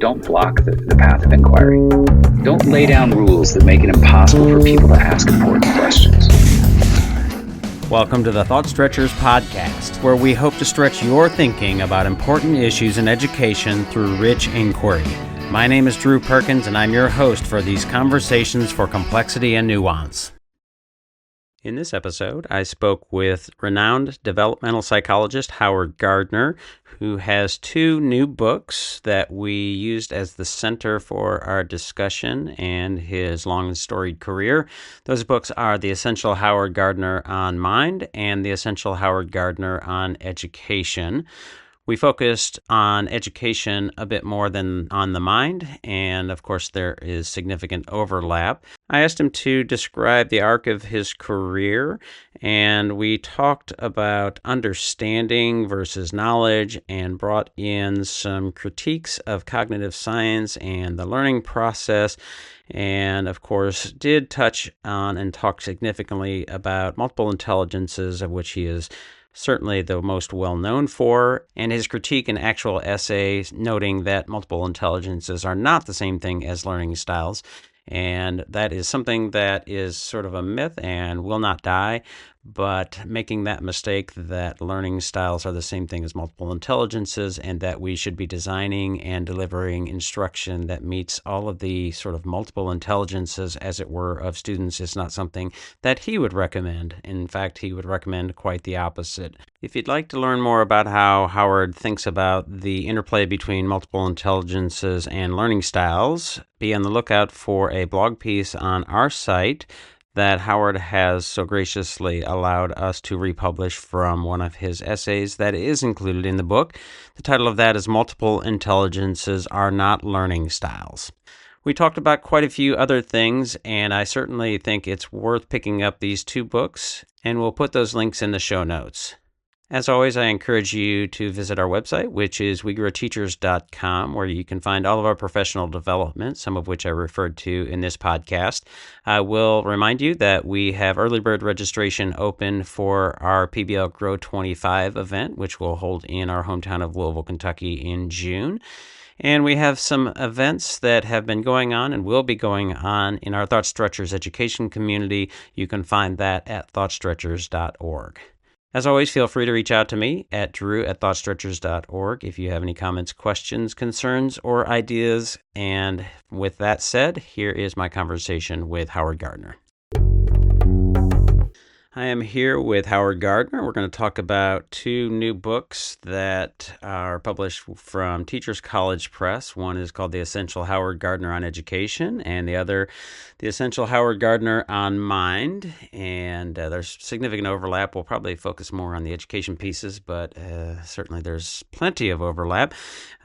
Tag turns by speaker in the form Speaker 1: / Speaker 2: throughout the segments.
Speaker 1: don't block the path of inquiry. Don't lay down rules that make it impossible for people to ask important questions.
Speaker 2: Welcome to the Thought Stretchers podcast, where we hope to stretch your thinking about important issues in education through rich inquiry. My name is Drew Perkins, and I'm your host for these conversations for complexity and nuance. In this episode, I spoke with renowned developmental psychologist Howard Gardner, who has two new books that we used as the center for our discussion and his long and storied career. Those books are The Essential Howard Gardner on Mind and The Essential Howard Gardner on Education. We focused on education a bit more than on the mind, and of course there is significant overlap. I asked him to describe the arc of his career, and we talked about understanding versus knowledge and brought in some critiques of cognitive science and the learning process, and of course did touch on and talk significantly about multiple intelligences, of which he is certainly the most well-known for, and his critique and actual essay noting that multiple intelligences are not the same thing as learning styles, and that is something that is sort of a myth and will not die, but making that mistake that learning styles are the same thing as multiple intelligences and that we should be designing and delivering instruction that meets all of the sort of multiple intelligences, as it were, of students is not something that he would recommend. In fact, he would recommend quite the opposite. If you'd like to learn more about how Howard thinks about the interplay between multiple intelligences and learning styles, be on the lookout for a blog piece on our site that Howard has so graciously allowed us to republish from one of his essays that is included in the book. The title of that is Multiple Intelligences Are Not Learning Styles. We talked about quite a few other things, and I certainly think it's worth picking up these two books, and we'll put those links in the show notes. As always, I encourage you to visit our website, which is wegroteachers.com, where you can find all of our professional development, some of which I referred to in this podcast. I will remind you that we have early bird registration open for our PBL Grow 25 event, which will hold in our hometown of Louisville, Kentucky in June. And we have some events that have been going on and will be going on in our Thought Stretchers education community. You can find that at thoughtstretchers.org. As always, feel free to reach out to me at drew@thoughtstretchers.org if you have any comments, questions, concerns, or ideas. And with that said, here is my conversation with Howard Gardner. I am here with Howard Gardner. We're going to talk about two new books that are published from Teachers College Press. One is called The Essential Howard Gardner on Education, and the other, The Essential Howard Gardner on Mind. And there's significant overlap. We'll probably focus more on the education pieces, but certainly there's plenty of overlap.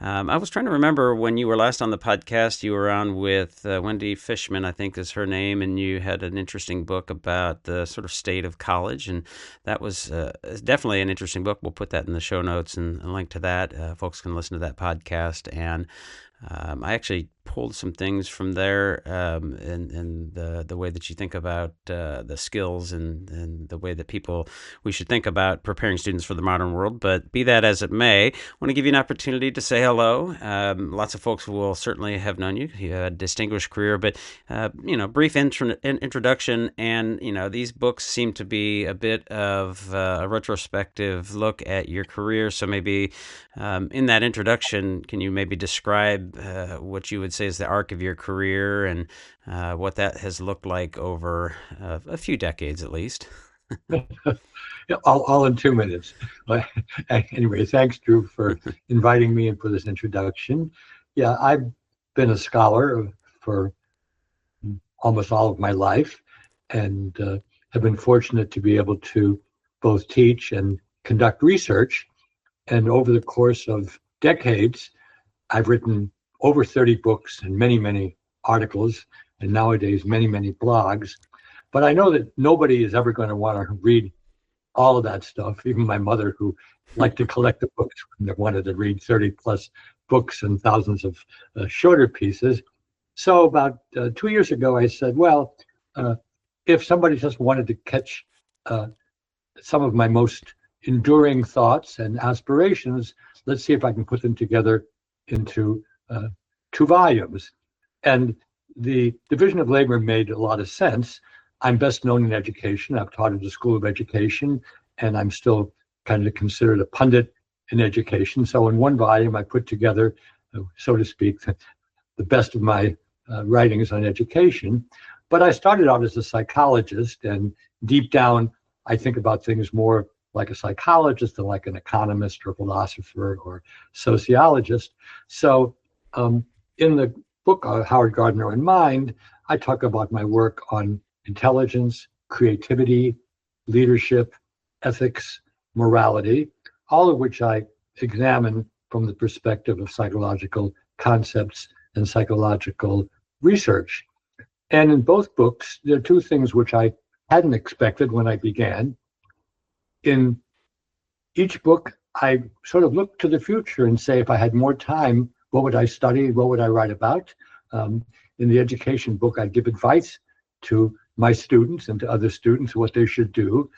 Speaker 2: I was trying to remember when you were last on the podcast, you were on with Wendy Fishman, I think is her name, and you had an interesting book about the sort of state of college, and that was definitely an interesting book. We'll put that in the show notes and a link to that. Folks can listen to that podcast, and I actually pulled some things from there and the way that you think about the skills and the way that we should think about preparing students for the modern world. But be that as it may, I want to give you an opportunity to say hello. Lots of folks will certainly have known you. You had a distinguished career, but brief introduction. And these books seem to be a bit of a retrospective look at your career. So maybe in that introduction, can you maybe describe what you would say is the arc of your career and what that has looked like over a few decades at least?
Speaker 3: all in 2 minutes. But anyway, thanks, Drew, for inviting me and for this introduction. Yeah, I've been a scholar for almost all of my life and have been fortunate to be able to both teach and conduct research. And over the course of decades, I've written over 30 books and many, many articles, and nowadays many, many blogs. But I know that nobody is ever going to want to read all of that stuff. Even my mother, who liked to collect the books, wanted to read 30 plus books and thousands of shorter pieces. So about 2 years ago, I said, well, if somebody just wanted to catch some of my most enduring thoughts and aspirations, let's see if I can put them together into 2 volumes. And the division of labor made a lot of sense. I'm best known in education. I've taught at the School of Education, and I'm still kind of considered a pundit in education. So in 1 volume, I put together, so to speak, the best of my writings on education. But I started out as a psychologist, and deep down, I think about things more like a psychologist than like an economist or philosopher or sociologist. So in the book, Howard Gardner and Mind, I talk about my work on intelligence, creativity, leadership, ethics, morality, all of which I examine from the perspective of psychological concepts and psychological research. And in both books, there are 2 things which I hadn't expected when I began. In each book, I sort of look to the future and say, if I had more time, what would I study? What would I write about? In the education book, I give advice to my students and to other students what they should do.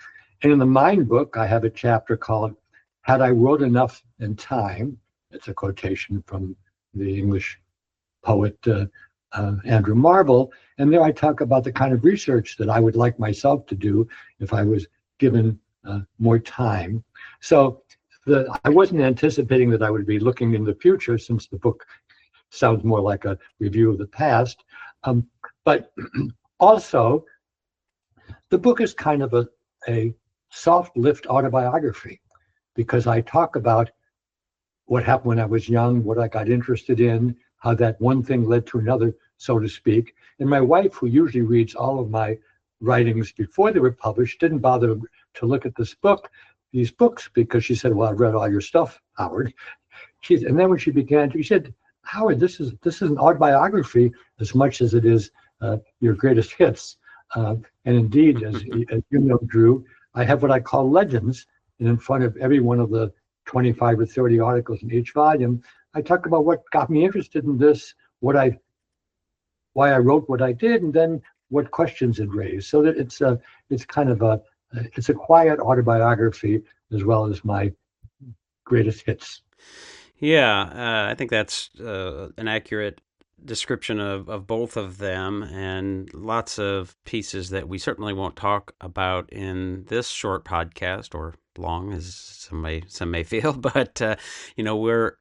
Speaker 3: And in the Mind book, I have a chapter called Had I Wrote Enough in Time? It's a quotation from the English poet Andrew Marvell. And there I talk about the kind of research that I would like myself to do if I was given more time. So I wasn't anticipating that I would be looking in the future, since the book sounds more like a review of the past. But also, the book is kind of a soft lift autobiography, because I talk about what happened when I was young, what I got interested in, how that one thing led to another, so to speak. And my wife, who usually reads all of my writings before they were published, didn't bother to look at these books, because she said, well, I've read all your stuff, Howard. And then when she began, she said, Howard, this is an autobiography as much as it is your greatest hits. And indeed, as you know, Drew, I have what I call legends. And in front of every one of the 25 or 30 articles in each volume, I talk about what got me interested in this, why I wrote what I did, and then what questions it raised. So that it's kind of a quiet autobiography as well as my greatest hits.
Speaker 2: Yeah, I think that's an accurate description of both of them, and lots of pieces that we certainly won't talk about in this short podcast, or long as some may feel. But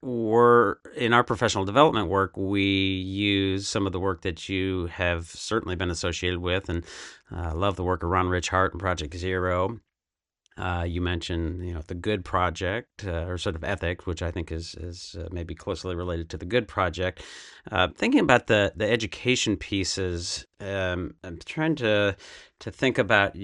Speaker 2: we're in our professional development work, we use some of the work that you have certainly been associated with, and love the work of Ron Richhart and Project Zero. You mentioned, the Good Project, or sort of ethics, which I think is maybe closely related to the Good Project. Thinking about the education pieces, I'm trying to think about,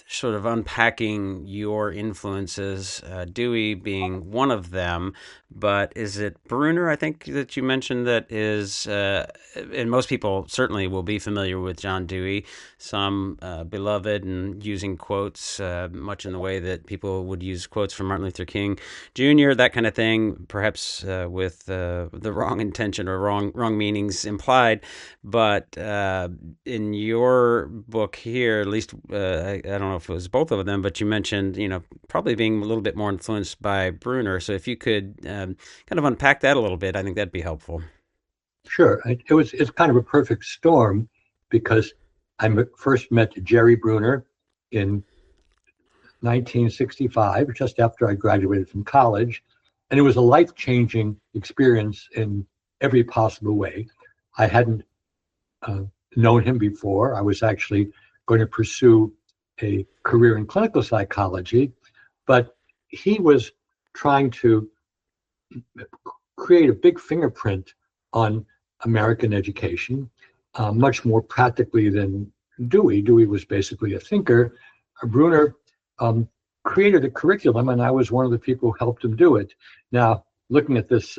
Speaker 2: sort of unpacking your influences, Dewey being one of them, but is it Bruner, I think, that you mentioned, that is, and most people certainly will be familiar with John Dewey, some beloved and using quotes, much in the way that people would use quotes from Martin Luther King Jr., that kind of thing, perhaps with the wrong intention or wrong meanings implied. But in your book here, at least, I don't know if it was both of them, but you mentioned, probably being a little bit more influenced by Bruner. So if you could kind of unpack that a little bit, I think that'd be helpful.
Speaker 3: Sure. It's kind of a perfect storm, because I first met Jerry Bruner in 1965, just after I graduated from college. And it was a life-changing experience in every possible way. I hadn't known him before. I was actually going to pursue a career in clinical psychology, but he was trying to create a big fingerprint on American education, much more practically than Dewey. Dewey was basically a thinker. Bruner created a curriculum, and I was one of the people who helped him do it. Now, looking at this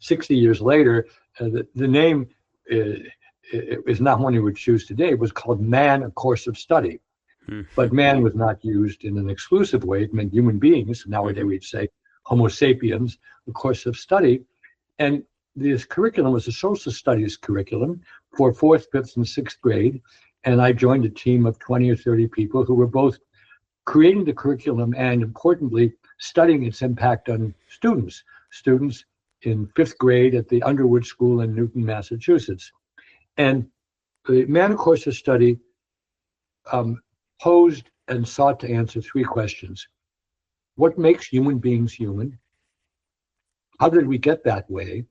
Speaker 3: 60 years later, the name is not one you would choose today. It was called Man, A Course of Study. But man was not used in an exclusive way. It meant human beings. Nowadays we'd say Homo sapiens, a course of study. And this curriculum was a social studies curriculum for 4th, 5th, and 6th grade. And I joined a team of 20 or 30 people who were both creating the curriculum and, importantly, studying its impact on students in fifth grade at the Underwood School in Newton, Massachusetts. And the Manicorsa study posed and sought to answer three questions. What makes human beings human? How did we get that way?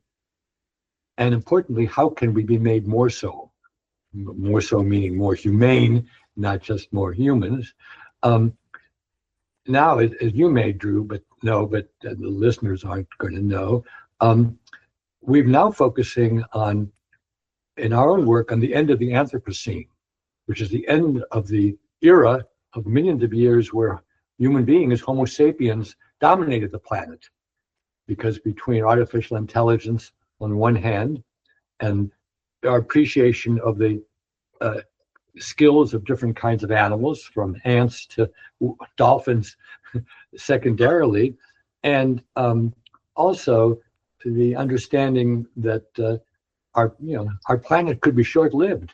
Speaker 3: And importantly, how can we be made more so? More so meaning more humane, not just more humans. Now, as you may, Drew, but the listeners aren't going to know, we're now focusing on, in our own work, on the end of the Anthropocene, which is the end of the era of millions of years where human beings, Homo sapiens, dominated the planet. Because between artificial intelligence on one hand and our appreciation of the skills of different kinds of animals, from ants to dolphins secondarily, and also to the understanding that our planet could be short-lived.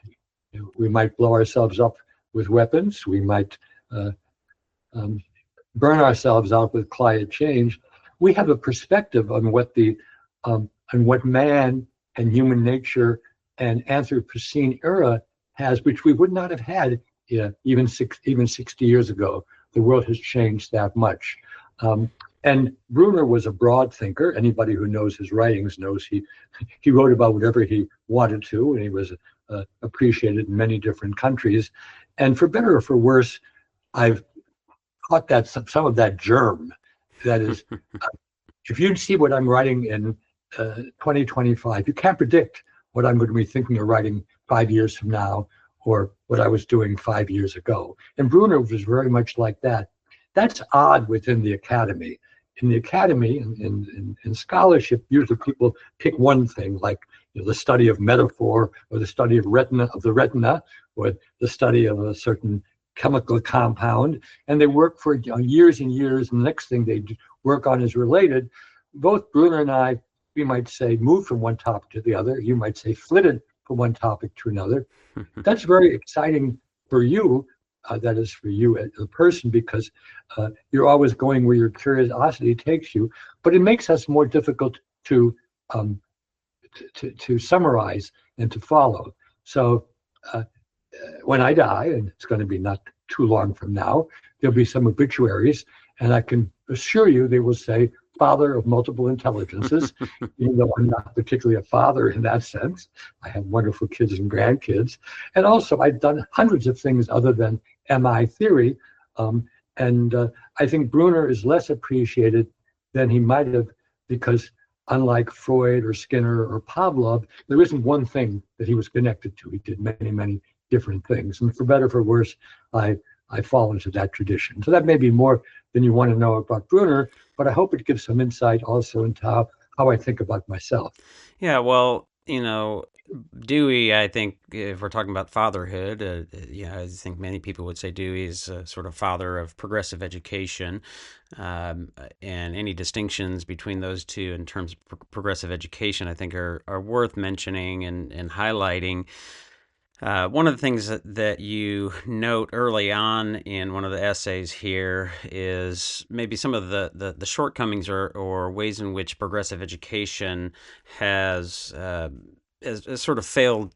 Speaker 3: We might blow ourselves up with weapons. We might burn ourselves out with climate change. We have a perspective on what man and human nature and Anthropocene era has, which we would not have had even 60 years ago. The world has changed that much. And Bruner was a broad thinker. Anybody who knows his writings knows he wrote about whatever he wanted to, and he was appreciated in many different countries. And for better or for worse, I've caught that some of that germ. That is, if you see what I'm writing in 2025, you can't predict what I'm going to be thinking or writing 5 years from now, or what I was doing 5 years ago. And Bruner was very much like that. That's odd within the academy. In the academy, in scholarship, usually people pick one thing, like the study of metaphor, or the study of the retina, or the study of a certain chemical compound, and they work for years and years, and the next thing they work on is related. Both Bruner and I, we might say, moved from one topic to the other. You might say flitted from one topic to another. That's very exciting for you. That is for you as a person, because you're always going where your curiosity takes you. But it makes us more difficult to summarize and to follow. So when I die, and it's going to be not too long from now, there'll be some obituaries, and I can assure you they will say father of multiple intelligences, even though I'm not particularly a father in that sense. I have wonderful kids and grandkids. And also, I've done hundreds of things other than MI theory. I think Bruner is less appreciated than he might have, because unlike Freud or Skinner or Pavlov, there isn't one thing that he was connected to. He did many, many different things. And for better or for worse, I fall into that tradition. So that may be more than you want to know about Bruner, but I hope it gives some insight also into how I think about myself.
Speaker 2: Yeah, well, Dewey, I think, if we're talking about fatherhood, I think many people would say Dewey is a sort of father of progressive education, and any distinctions between those two in terms of progressive education, I think, are worth mentioning and highlighting. One of the things that you note early on in one of the essays here is maybe some of the shortcomings or ways in which progressive education has sort of failed,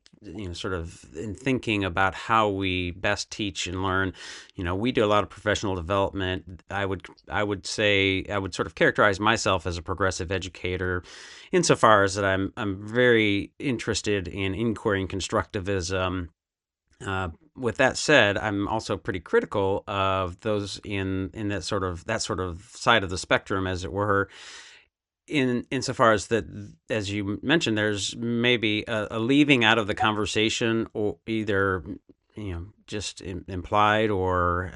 Speaker 2: sort of in thinking about how we best teach and learn. We do a lot of professional development. I would say I would sort of characterize myself as a progressive educator, insofar as that I'm very interested in inquiry and constructivism. With that said, I'm also pretty critical of those in that sort of side of the spectrum, as it were. Insofar as that, as you mentioned, there's maybe a leaving out of the conversation, or either just implied or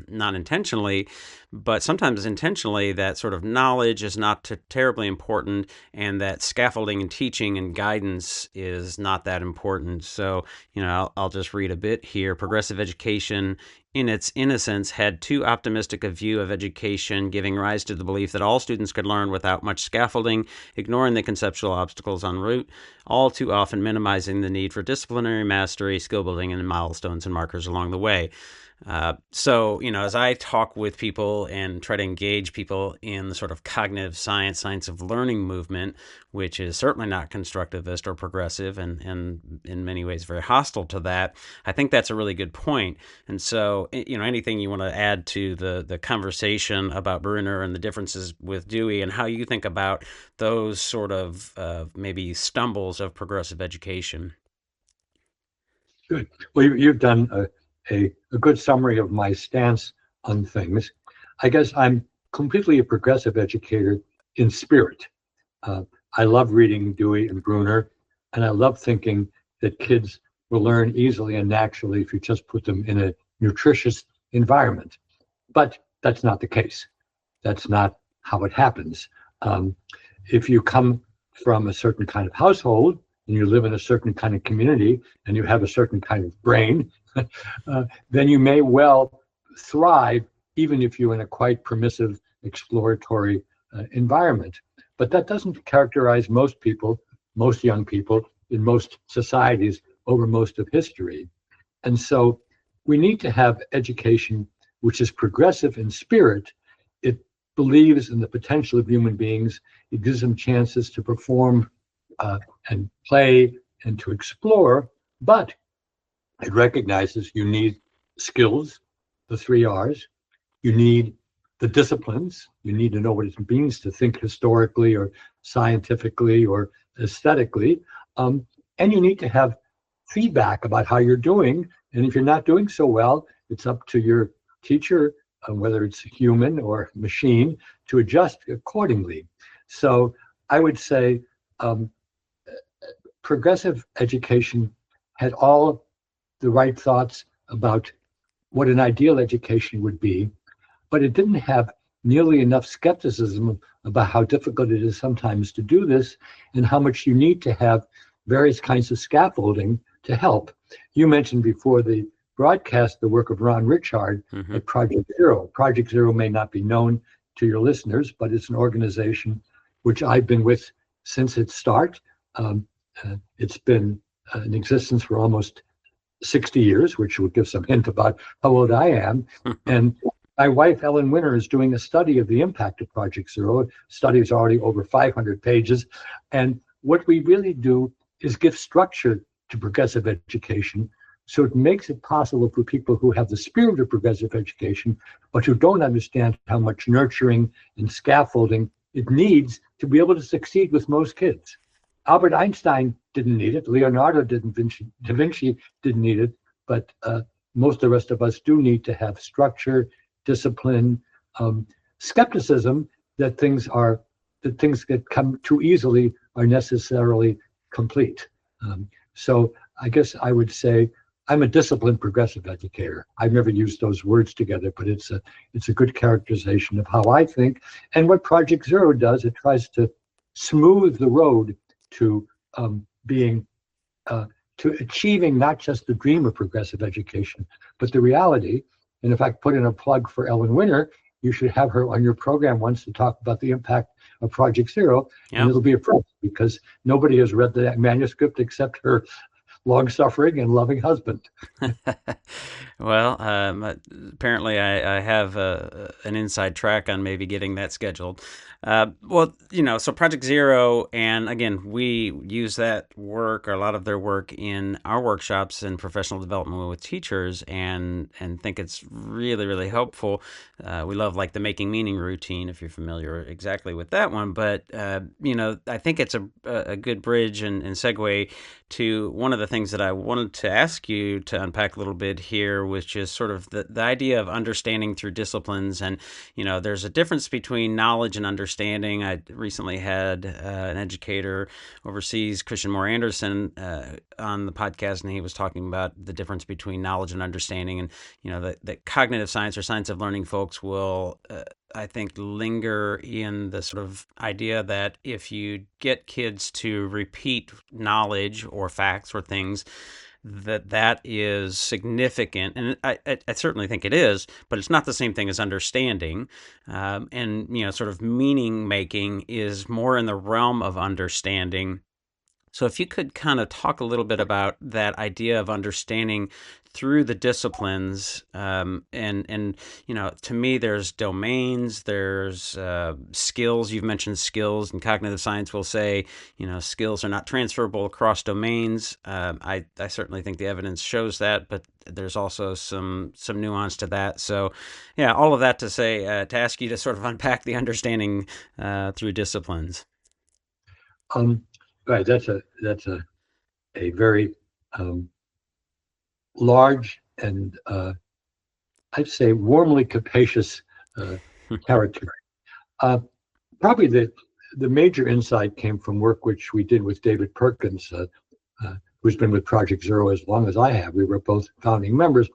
Speaker 2: not intentionally, but sometimes intentionally, that sort of knowledge is not terribly important, and that scaffolding and teaching and guidance is not that important. So, I'll just read a bit here. Progressive education, in its innocence, had too optimistic a view of education, giving rise to the belief that all students could learn without much scaffolding, ignoring the conceptual obstacles en route, all too often minimizing the need for disciplinary mastery, skill building, and milestones and markers markers along the way. So, as I talk with people and try to engage people in the sort of cognitive science of learning movement, which is certainly not constructivist or progressive and in many ways very hostile to that, I think that's a really good point. And so, anything you want to add to the conversation about Bruner and the differences with Dewey and how you think about those sort of maybe stumbles of progressive education?
Speaker 3: Good. Well, you've done a good summary of my stance on things. I guess I'm completely a progressive educator in spirit. I love reading Dewey and Bruner, and I love thinking that kids will learn easily and naturally if you just put them in a nutritious environment. But that's not the case. That's not how it happens. If you come from a certain kind of household and you live in a certain kind of community and you have a certain kind of brain, then you may well thrive even if you're in a quite permissive, exploratory environment. But that doesn't characterize most people, most young people in most societies over most of history. And so we need to have education which is progressive in spirit. It believes in the potential of human beings. It gives them chances to perform and play and to explore, but it recognizes you need skills, the 3 R's. You need the disciplines. You need to know what it means to think historically or scientifically or aesthetically. And you need to have feedback about how you're doing. And if you're not doing so well, it's up to your teacher, whether it's human or machine, to adjust accordingly. So I would say progressive education had all the right thoughts about what an ideal education would be, but it didn't have nearly enough skepticism about how difficult it is sometimes to do this and how much you need to have various kinds of scaffolding to help. You mentioned before the broadcast the work of Ron Richard at Project Zero. Project Zero may not be known to your listeners, but it's an organization which I've been with since its start. It's been in existence for almost 60 years, which will give some hint about how old I am. And my wife, Ellen Winter, is doing a study of the impact of Project Zero. Study is already over 500 pages. And what we really do is give structure to progressive education. So it makes it possible for people who have the spirit of progressive education, but who don't understand how much nurturing and scaffolding it needs to be able to succeed with most kids. Albert Einstein didn't need it. Leonardo da Vinci didn't need it, but most of the rest of us do need to have structure, discipline, skepticism that things that come too easily are necessarily complete. So I guess I would say I'm a disciplined progressive educator. I've never used those words together, but it's a good characterization of how I think. And what Project Zero does, it tries to smooth the road to to achieving not just the dream of progressive education, but the reality. And if I put in a plug for Ellen Winter, you should have her on your program once to talk about the impact of Project Zero. Yep. And it'll be a first because nobody has read the manuscript except her long-suffering and loving husband.
Speaker 2: Well, apparently I have an inside track on maybe getting that scheduled. So Project Zero, and again, we use that work or a lot of their work in our workshops and professional development with teachers, and think it's really, really helpful. We love like the Making Meaning routine, if you're familiar exactly with that one. But I think it's a good bridge and segue to one of the things that I wanted to ask you to unpack a little bit here, which is sort of the idea of understanding through disciplines. And, there's a difference between knowledge and understanding. I recently had an educator overseas, Christian Moore Anderson, on the podcast, and he was talking about the difference between knowledge and understanding. And, that cognitive science or science of learning folks will, I think, linger in the sort of idea that if you get kids to repeat knowledge or facts or things, that is significant. And I certainly think it is, but it's not the same thing as understanding. And sort of meaning making is more in the realm of understanding. So if you could kind of talk a little bit about that idea of understanding through the disciplines, and to me, there's domains, there's skills. You've mentioned skills, and cognitive science will say, skills are not transferable across domains. I certainly think the evidence shows that, but there's also some nuance to that. So, yeah, all of that to say, to ask you to sort of unpack the understanding through disciplines.
Speaker 3: Right. That's a very large and I'd say warmly capacious territory. Probably the major insight came from work which we did with David Perkins, who's been with Project Zero as long as I have. We were both founding members.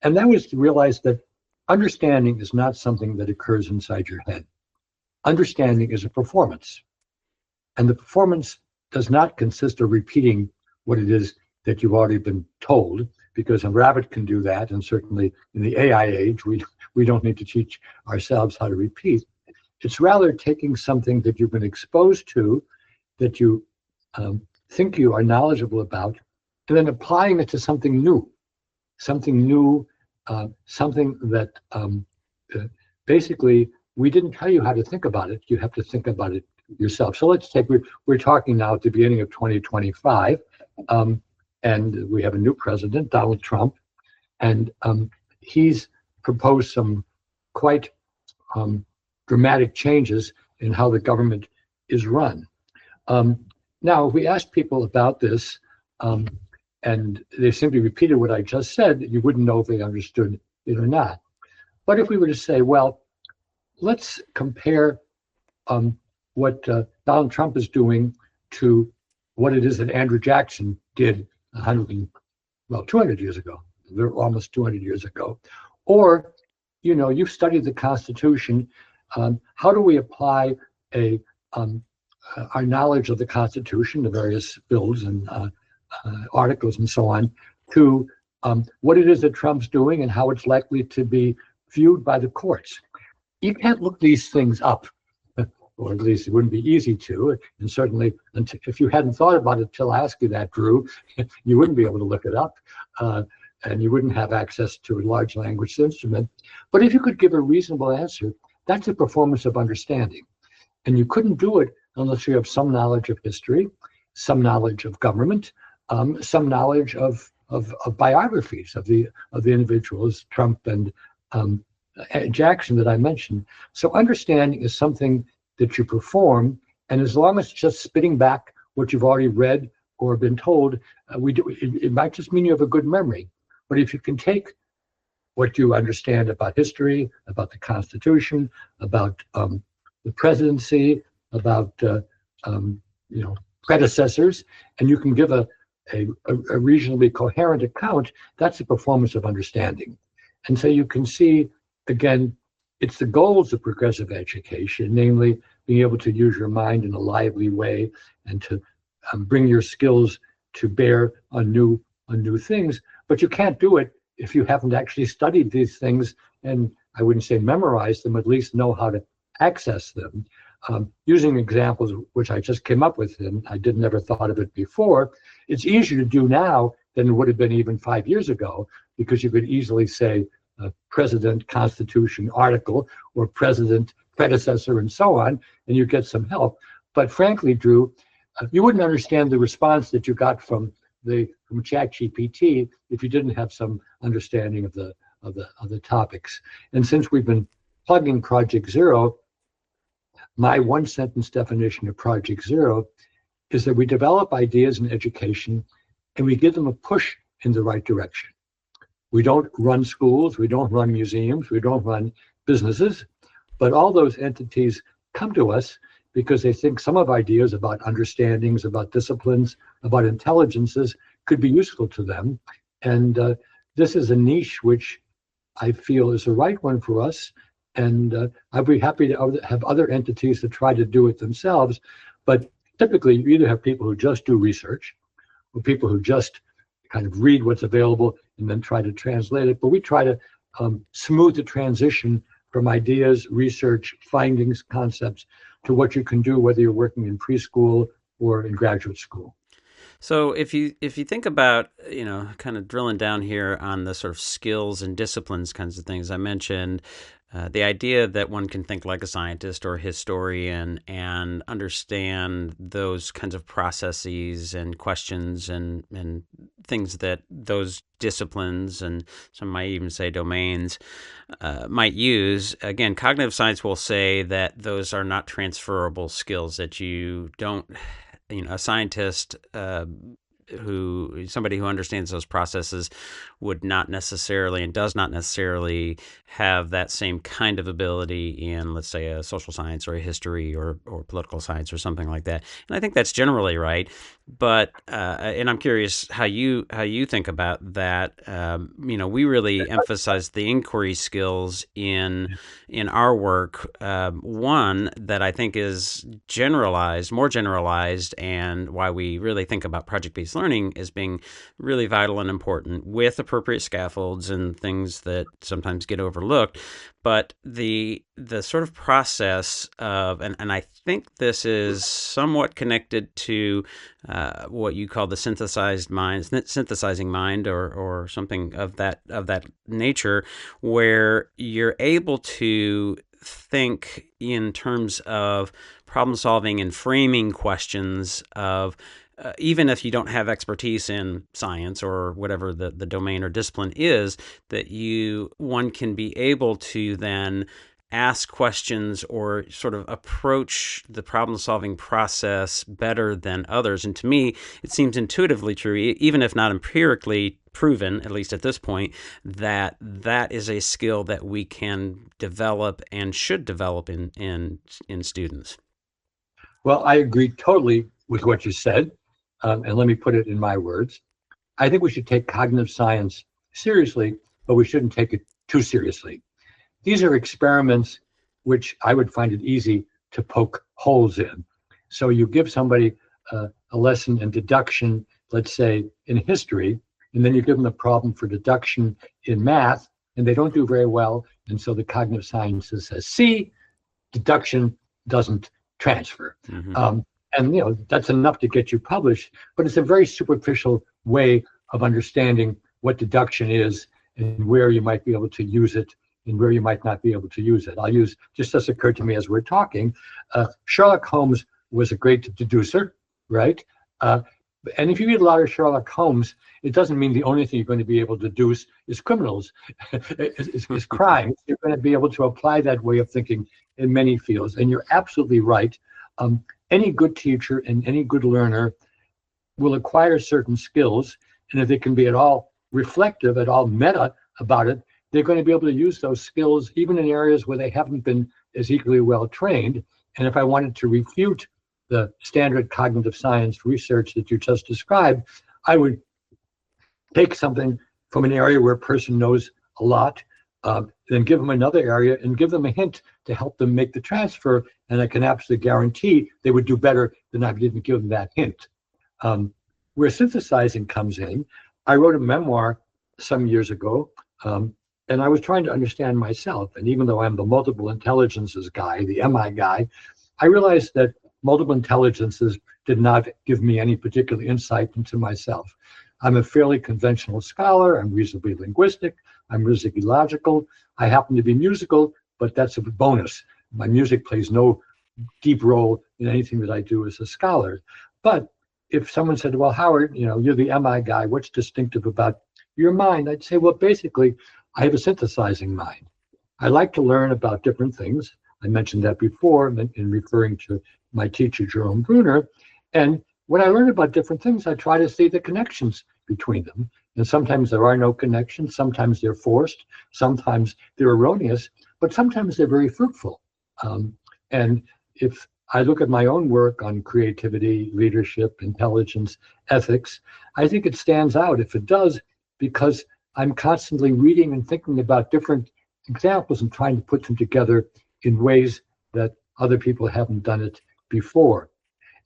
Speaker 3: And that was to realize that understanding is not something that occurs inside your head. Understanding is a performance. And the performance does not consist of repeating what it is that you've already been told, because a rabbit can do that. And certainly in the AI age, we don't need to teach ourselves how to repeat. It's rather taking something that you've been exposed to, that you think you are knowledgeable about, and then applying it to something new, something that basically we didn't tell you how to think about it. You have to think about it yourself. So let's take, we're talking now at the beginning of 2025, and we have a new president, Donald Trump, and he's proposed some quite dramatic changes in how the government is run. Now, if we ask people about this, and they simply repeated what I just said, you wouldn't know if they understood it or not. But if we were to say, well, let's compare what Donald Trump is doing to what it is that Andrew Jackson did 200 years ago, almost 200 years ago. Or, you've studied the Constitution. How do we apply our knowledge of the Constitution, the various bills and articles and so on, to what it is that Trump's doing and how it's likely to be viewed by the courts? You can't look these things up, or at least it wouldn't be easy to. And certainly, if you hadn't thought about it till I asked you that, Drew, you wouldn't be able to look it up, and you wouldn't have access to a large language instrument. But if you could give a reasonable answer, that's a performance of understanding. And you couldn't do it unless you have some knowledge of history, some knowledge of government, some knowledge of biographies of the individuals, Trump and Jackson, that I mentioned. So understanding is something that you perform, and as long as it's just spitting back what you've already read or been told, it might just mean you have a good memory. But if you can take what you understand about history, about the Constitution, about the presidency, about predecessors, and you can give a reasonably coherent account, that's a performance of understanding. And so you can see, again, it's the goals of progressive education, namely being able to use your mind in a lively way and to bring your skills to bear on new things. But you can't do it if you haven't actually studied these things, and I wouldn't say memorize them, at least know how to access them. Using examples which I just came up with, and I never thought of it before, it's easier to do now than it would have been even 5 years ago, because you could easily say president, Constitution, article, or president, predecessor, and so on, and you get some help. But frankly, Drew, you wouldn't understand the response that you got from ChatGPT if you didn't have some understanding of the topics. And since we've been plugging Project Zero, my one-sentence definition of Project Zero is that we develop ideas in education and we give them a push in the right direction. We don't run schools, we don't run museums, we don't run businesses, but all those entities come to us because they think some of ideas about understandings, about disciplines, about intelligences could be useful to them. And this is a niche which I feel is the right one for us. And I'd be happy to have other entities that try to do it themselves. But typically, you either have people who just do research, or people who just kind of read what's available and then try to translate it. But we try to smooth the transition from ideas, research, findings, concepts, to what you can do, whether you're working in preschool or in graduate school.
Speaker 2: So if you think about, kind of drilling down here on the sort of skills and disciplines kinds of things I mentioned, the idea that one can think like a scientist or a historian and understand those kinds of processes and questions and things that those disciplines, and some might even say domains, might use. Again, cognitive science will say that those are not transferable skills, that you don't, a scientist, somebody who understands those processes would not necessarily and does not necessarily have that same kind of ability in, let's say, a social science or a history or political science or something like that. And I think that's generally right. But and I'm curious how you think about that. We really emphasize the inquiry skills in our work. One that I think is more generalized, and why we really think about project-based learning as being really vital and important, with appropriate scaffolds and things that sometimes get overlooked. But the sort of process of, and I think this is somewhat connected to what you call the synthesizing mind, or something of that nature, where you're able to think in terms of problem solving and framing questions of, even if you don't have expertise in science or whatever the domain or discipline is, that one can be able to then ask questions or sort of approach the problem-solving process better than others. And to me, it seems intuitively true, even if not empirically proven, at least at this point, that is a skill that we can develop and should develop in students.
Speaker 3: Well, I agree totally with what you said. And let me put it in my words. I think we should take cognitive science seriously, but we shouldn't take it too seriously. These are experiments which I would find it easy to poke holes in. So you give somebody a lesson in deduction, let's say in history, and then you give them a problem for deduction in math, and they don't do very well. And so the cognitive sciences says, see, deduction doesn't transfer.
Speaker 2: Mm-hmm.
Speaker 3: And that's enough to get you published, but it's a very superficial way of understanding what deduction is and where you might be able to use it and where you might not be able to use it. I'll use, just as occurred to me as we're talking, Sherlock Holmes was a great deducer, right? And if you read a lot of Sherlock Holmes, it doesn't mean the only thing you're going to be able to deduce is criminals, is crime. You're going to be able to apply that way of thinking in many fields. And you're absolutely right. Any good teacher and any good learner will acquire certain skills, and if they can be at all reflective, at all meta about it, they're going to be able to use those skills even in areas where they haven't been as equally well trained. And if I wanted to refute the standard cognitive science research that you just described, I would take something from an area where a person knows a lot, then give them another area and give them a hint to help them make the transfer. And I can absolutely guarantee they would do better than I didn't give them that hint. Where synthesizing comes in, I wrote a memoir some years ago, and I was trying to understand myself. And even though I'm the multiple intelligences guy, the MI guy, I realized that multiple intelligences did not give me any particular insight into myself. I'm a fairly conventional scholar. I'm reasonably linguistic. I'm reasonably logical. I happen to be musical, but that's a bonus. My music plays no deep role in anything that I do as a scholar. But if someone said, well, Howard, you're the MI guy, what's distinctive about your mind? I'd say, well, basically, I have a synthesizing mind. I like to learn about different things. I mentioned that before in referring to my teacher, Jerome Bruner. And when I learn about different things, I try to see the connections between them. And sometimes there are no connections. Sometimes they're forced. Sometimes they're erroneous. But sometimes they're very fruitful. And if I look at my own work on creativity, leadership, intelligence, ethics, I think it stands out if it does, because I'm constantly reading and thinking about different examples and trying to put them together in ways that other people haven't done it before.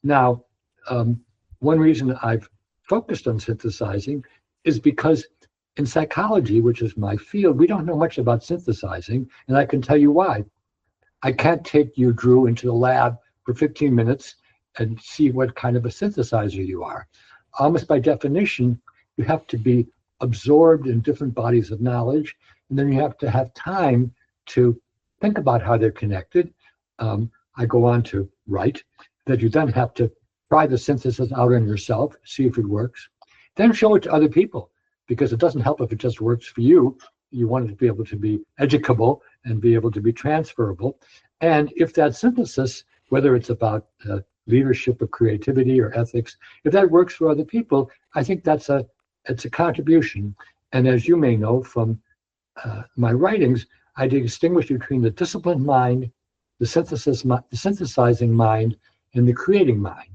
Speaker 3: Now, one reason I've focused on synthesizing is because in psychology, which is my field, we don't know much about synthesizing, and I can tell you why. I can't take you, Drew, into the lab for 15 minutes and see what kind of a synthesizer you are. almost by definition, you have to be absorbed in different bodies of knowledge, and then you have to have time to think about how they're connected. I go on to write that you then have to try the synthesis out on yourself, see if it works, then show it to other people, because it doesn't help if it just works for you. You want it to be able to be educable and be able to be transferable. And if that synthesis, whether it's about leadership or creativity or ethics, if that works for other people, I think it's a contribution. And as you may know from my writings, I distinguish between the disciplined mind, the synthesizing mind, and the creating mind.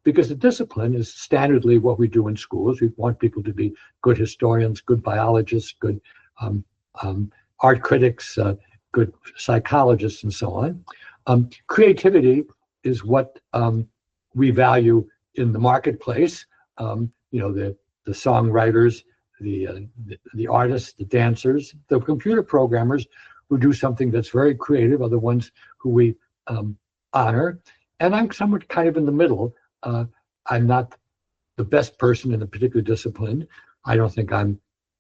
Speaker 3: Because the discipline is standardly what we do in schools. We want people to be good historians, good biologists, good art critics, good psychologists, and so on. Creativity is what we value in the marketplace. The songwriters, the artists, the dancers, the computer programmers who do something that's very creative are the ones who we honor. And I'm somewhat kind of in the middle. I'm not the best person in a particular discipline. I don't think I'm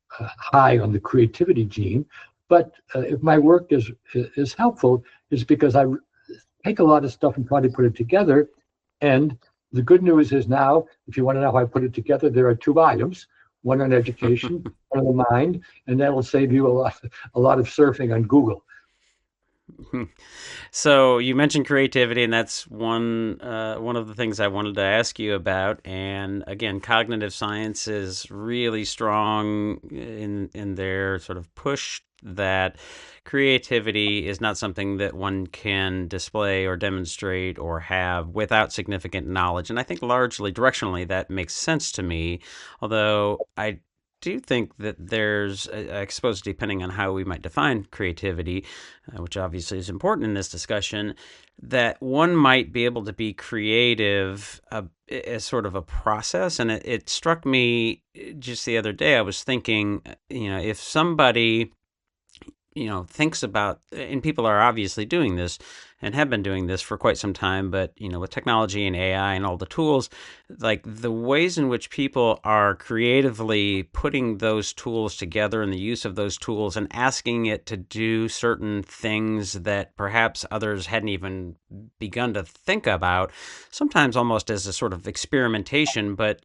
Speaker 3: high on the creativity gene, but if my work is helpful, it's because I take a lot of stuff and try to put it together. And the good news is now, if you want to know how I put it together, there are 2 volumes, one on education, one on the mind, and that will save you a lot of surfing on Google.
Speaker 2: So you mentioned creativity, and that's one of the things I wanted to ask you about. And again, cognitive science is really strong in their sort of push that creativity is not something that one can display or demonstrate or have without significant knowledge. And I think largely directionally that makes sense to me, although I do think that there's, I suppose, depending on how we might define creativity, which obviously is important in this discussion, that one might be able to be creative as sort of a process. And it struck me just the other day, I was thinking, if somebody thinks about, and people are obviously doing this and have been doing this for quite some time, but, with technology and AI and all the tools, like the ways in which people are creatively putting those tools together and the use of those tools and asking it to do certain things that perhaps others hadn't even begun to think about, sometimes almost as a sort of experimentation. But,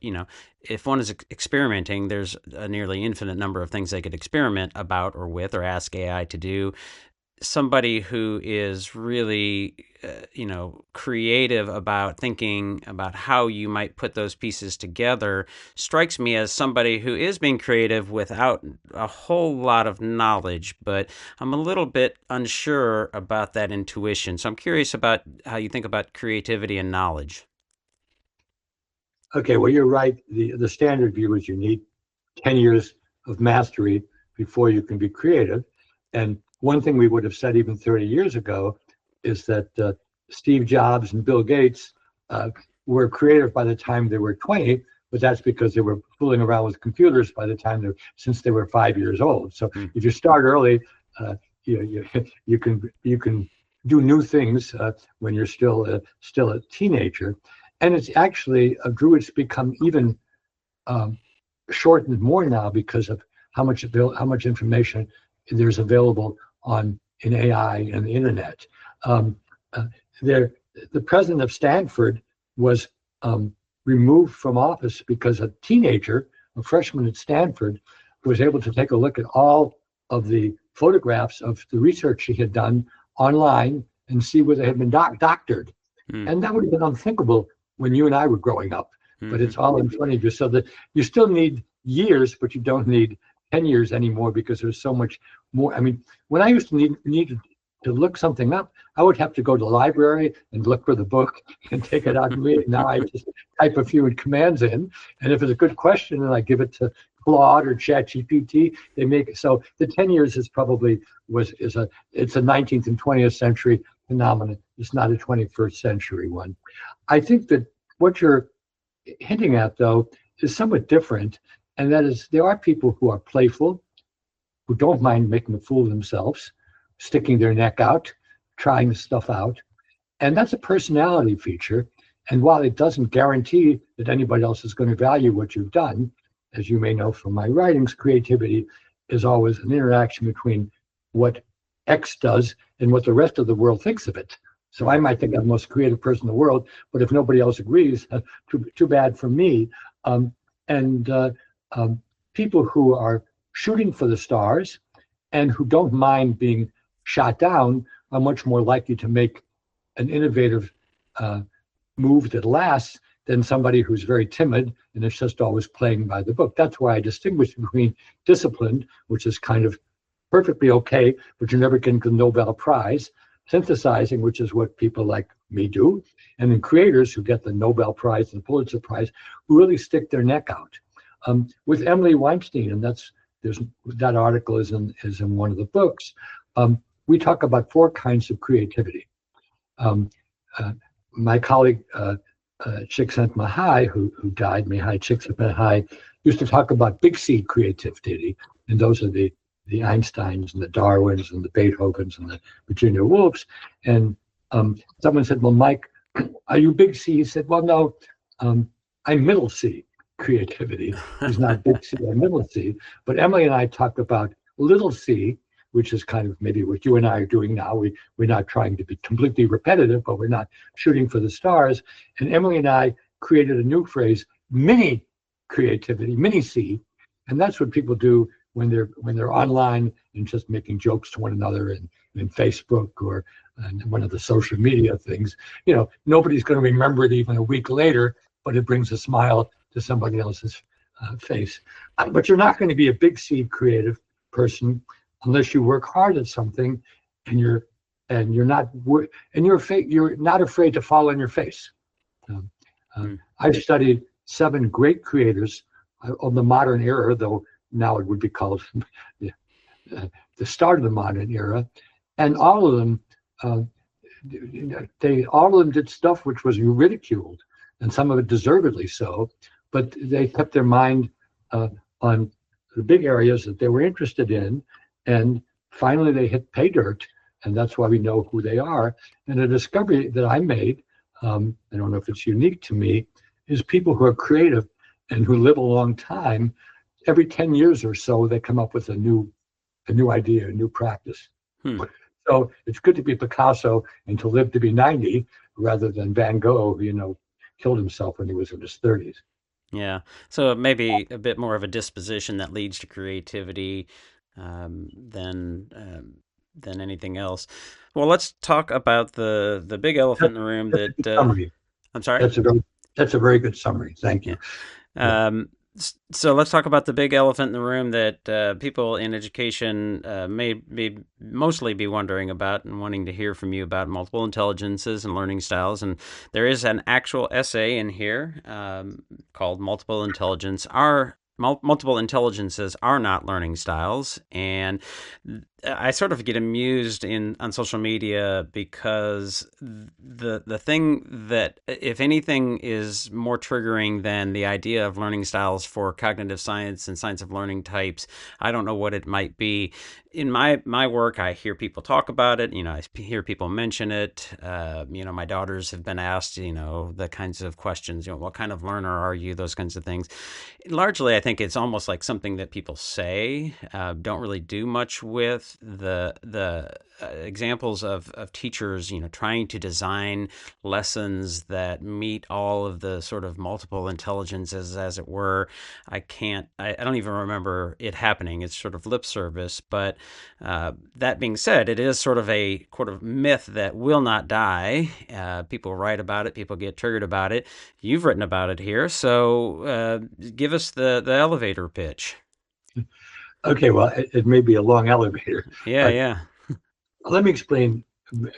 Speaker 2: if one is experimenting, there's a nearly infinite number of things they could experiment about or with or ask AI to do. Somebody who is really, creative about thinking about how you might put those pieces together strikes me as somebody who is being creative without a whole lot of knowledge, but I'm a little bit unsure about that intuition. So I'm curious about how you think about creativity and knowledge.
Speaker 3: Okay, well, you're right. The standard view is you need 10 years of mastery before you can be creative. And one thing we would have said even 30 years ago is that Steve Jobs and Bill Gates were creative by the time they were 20, but that's because they were fooling around with computers by the time since they were 5 years old. So if you start early, you can do new things when you're still a teenager. And it's actually, Drew, it's become even shortened more now because of how much information there's available in AI and the internet. The president of Stanford was removed from office because a teenager, a freshman at Stanford, was able to take a look at all of the photographs of the research she had done online and see where they had been doctored. And that would have been unthinkable when you and I were growing up, but it's all in front of you. So that you still need years, but you don't need 10 years anymore because there's so much more. I mean, when I used to need to look something up, I would have to go to the library and look for the book and take it out and read it. Now I just type a few commands in, and if it's a good question, then I give it to Claude or ChatGPT. They make it. So the 10 years is probably it's a 19th and 20th century phenomenon. It's not a 21st century one. I think that what you're hinting at, though, is somewhat different, and that is there are people who are playful, who don't mind making a fool of themselves, sticking their neck out, trying stuff out, and that's a personality feature. And while it doesn't guarantee that anybody else is going to value what you've done, as you may know from my writings, creativity is always an interaction between what X does and what the rest of the world thinks of it. So I might think I'm the most creative person in the world, but if nobody else agrees, too bad for me. And people who are shooting for the stars and who don't mind being shot down are much more likely to make an innovative move that lasts than somebody who's very timid and is just always playing by the book. That's why I distinguish between disciplined, which is kind of perfectly okay, but you're never getting the Nobel Prize, synthesizing, which is what people like me do, and then creators who get the Nobel Prize and the Pulitzer Prize, who really stick their neck out. With Emily Weinstein, and that article is in one of the books. We talk about 4 kinds of creativity. My colleague Csikszentmihalyi, who died, Mihai Csikszentmihalyi, used to talk about big C creativity, and those are the Einsteins and the Darwins and the Beethovens and the Virginia Woolfs. And someone said, well, Mike, are you big C? He said, well, no, I'm middle C creativity. He's not big C, I'm middle C. But Emily and I talked about little C, which is kind of maybe what you and I are doing now. We're not trying to be completely repetitive, but we're not shooting for the stars. And Emily and I created a new phrase, mini creativity, mini C. And that's what people do when they're online and just making jokes to one another in Facebook or one of the social media things. You know, nobody's going to remember it even a week later, but it brings a smile to somebody else's face. But you're not going to be a big C creative person unless you work hard at something and you're not afraid to fall on your face. I've studied 7 great creators of the modern era, though now it would be called the start of the modern era, and all of them did stuff which was ridiculed, and some of it deservedly so, but they kept their mind on the big areas that they were interested in, and finally they hit pay dirt, and that's why we know who they are. And a discovery that I made, I don't know if it's unique to me, is people who are creative and who live a long time, every 10 years or so, they come up with a new idea, a new practice. So it's good to be Picasso and to live to be 90 rather than Van Gogh, who, killed himself when he was in his 30s.
Speaker 2: Yeah. So maybe a bit more of a disposition that leads to creativity than anything else. Well, let's talk about the big elephant in the room that I'm sorry.
Speaker 3: That's a very good summary. Thank you.
Speaker 2: Yeah. So let's talk about the big elephant in the room that people in education may mostly be wondering about and wanting to hear from you about: multiple intelligences and learning styles. And there is an actual essay in here called "Multiple Intelligences Are Not Learning Styles," and I sort of get amused on social media because the thing that, if anything, is more triggering than the idea of learning styles for cognitive science and science of learning types, I don't know what it might be. In my work, I hear people talk about it. I hear people mention it. My daughters have been asked, the kinds of questions. What kind of learner are you? Those kinds of things. Largely, I think it's almost like something that people say, don't really do much with. The examples of teachers, trying to design lessons that meet all of the sort of multiple intelligences, as it were. I don't even remember it happening. It's sort of lip service. But that being said, it is sort of a myth that will not die. People write about it. People get triggered about it. You've written about it here. So give us the elevator pitch.
Speaker 3: Okay, well, it may be a long elevator.
Speaker 2: Yeah.
Speaker 3: Let me explain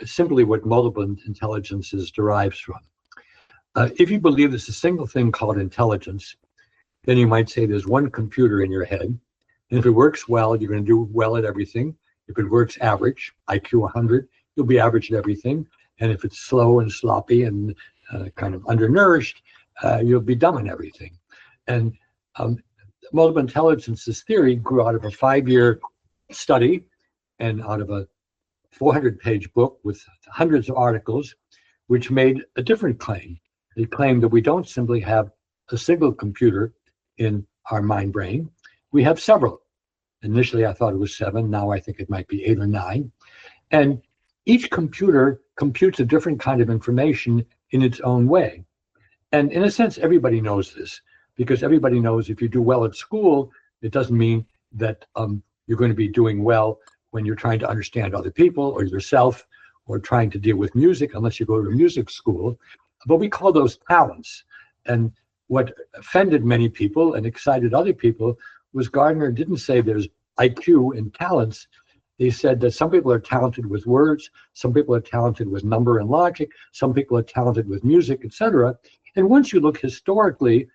Speaker 3: simply what multiple intelligences derives from. If you believe there's a single thing called intelligence, then you might say there's one computer in your head. And if it works well, you're going to do well at everything. If it works average, IQ 100, you'll be average at everything. And if it's slow and sloppy and kind of undernourished, you'll be dumb in everything. And multiple intelligences theory grew out of a 5-year study and out of a 400-page book with hundreds of articles, which made a different claim. They claim that we don't simply have a single computer in our mind brain. We have several. Initially, I thought it was 7. Now I think it might be 8 or 9. And each computer computes a different kind of information in its own way. And in a sense, everybody knows this, because everybody knows if you do well at school, it doesn't mean that you're going to be doing well when you're trying to understand other people or yourself or trying to deal with music, unless you go to music school. But we call those talents. And what offended many people and excited other people was Gardner didn't say there's IQ and talents. He said that some people are talented with words, some people are talented with number and logic, some people are talented with music, etc. And once you look historically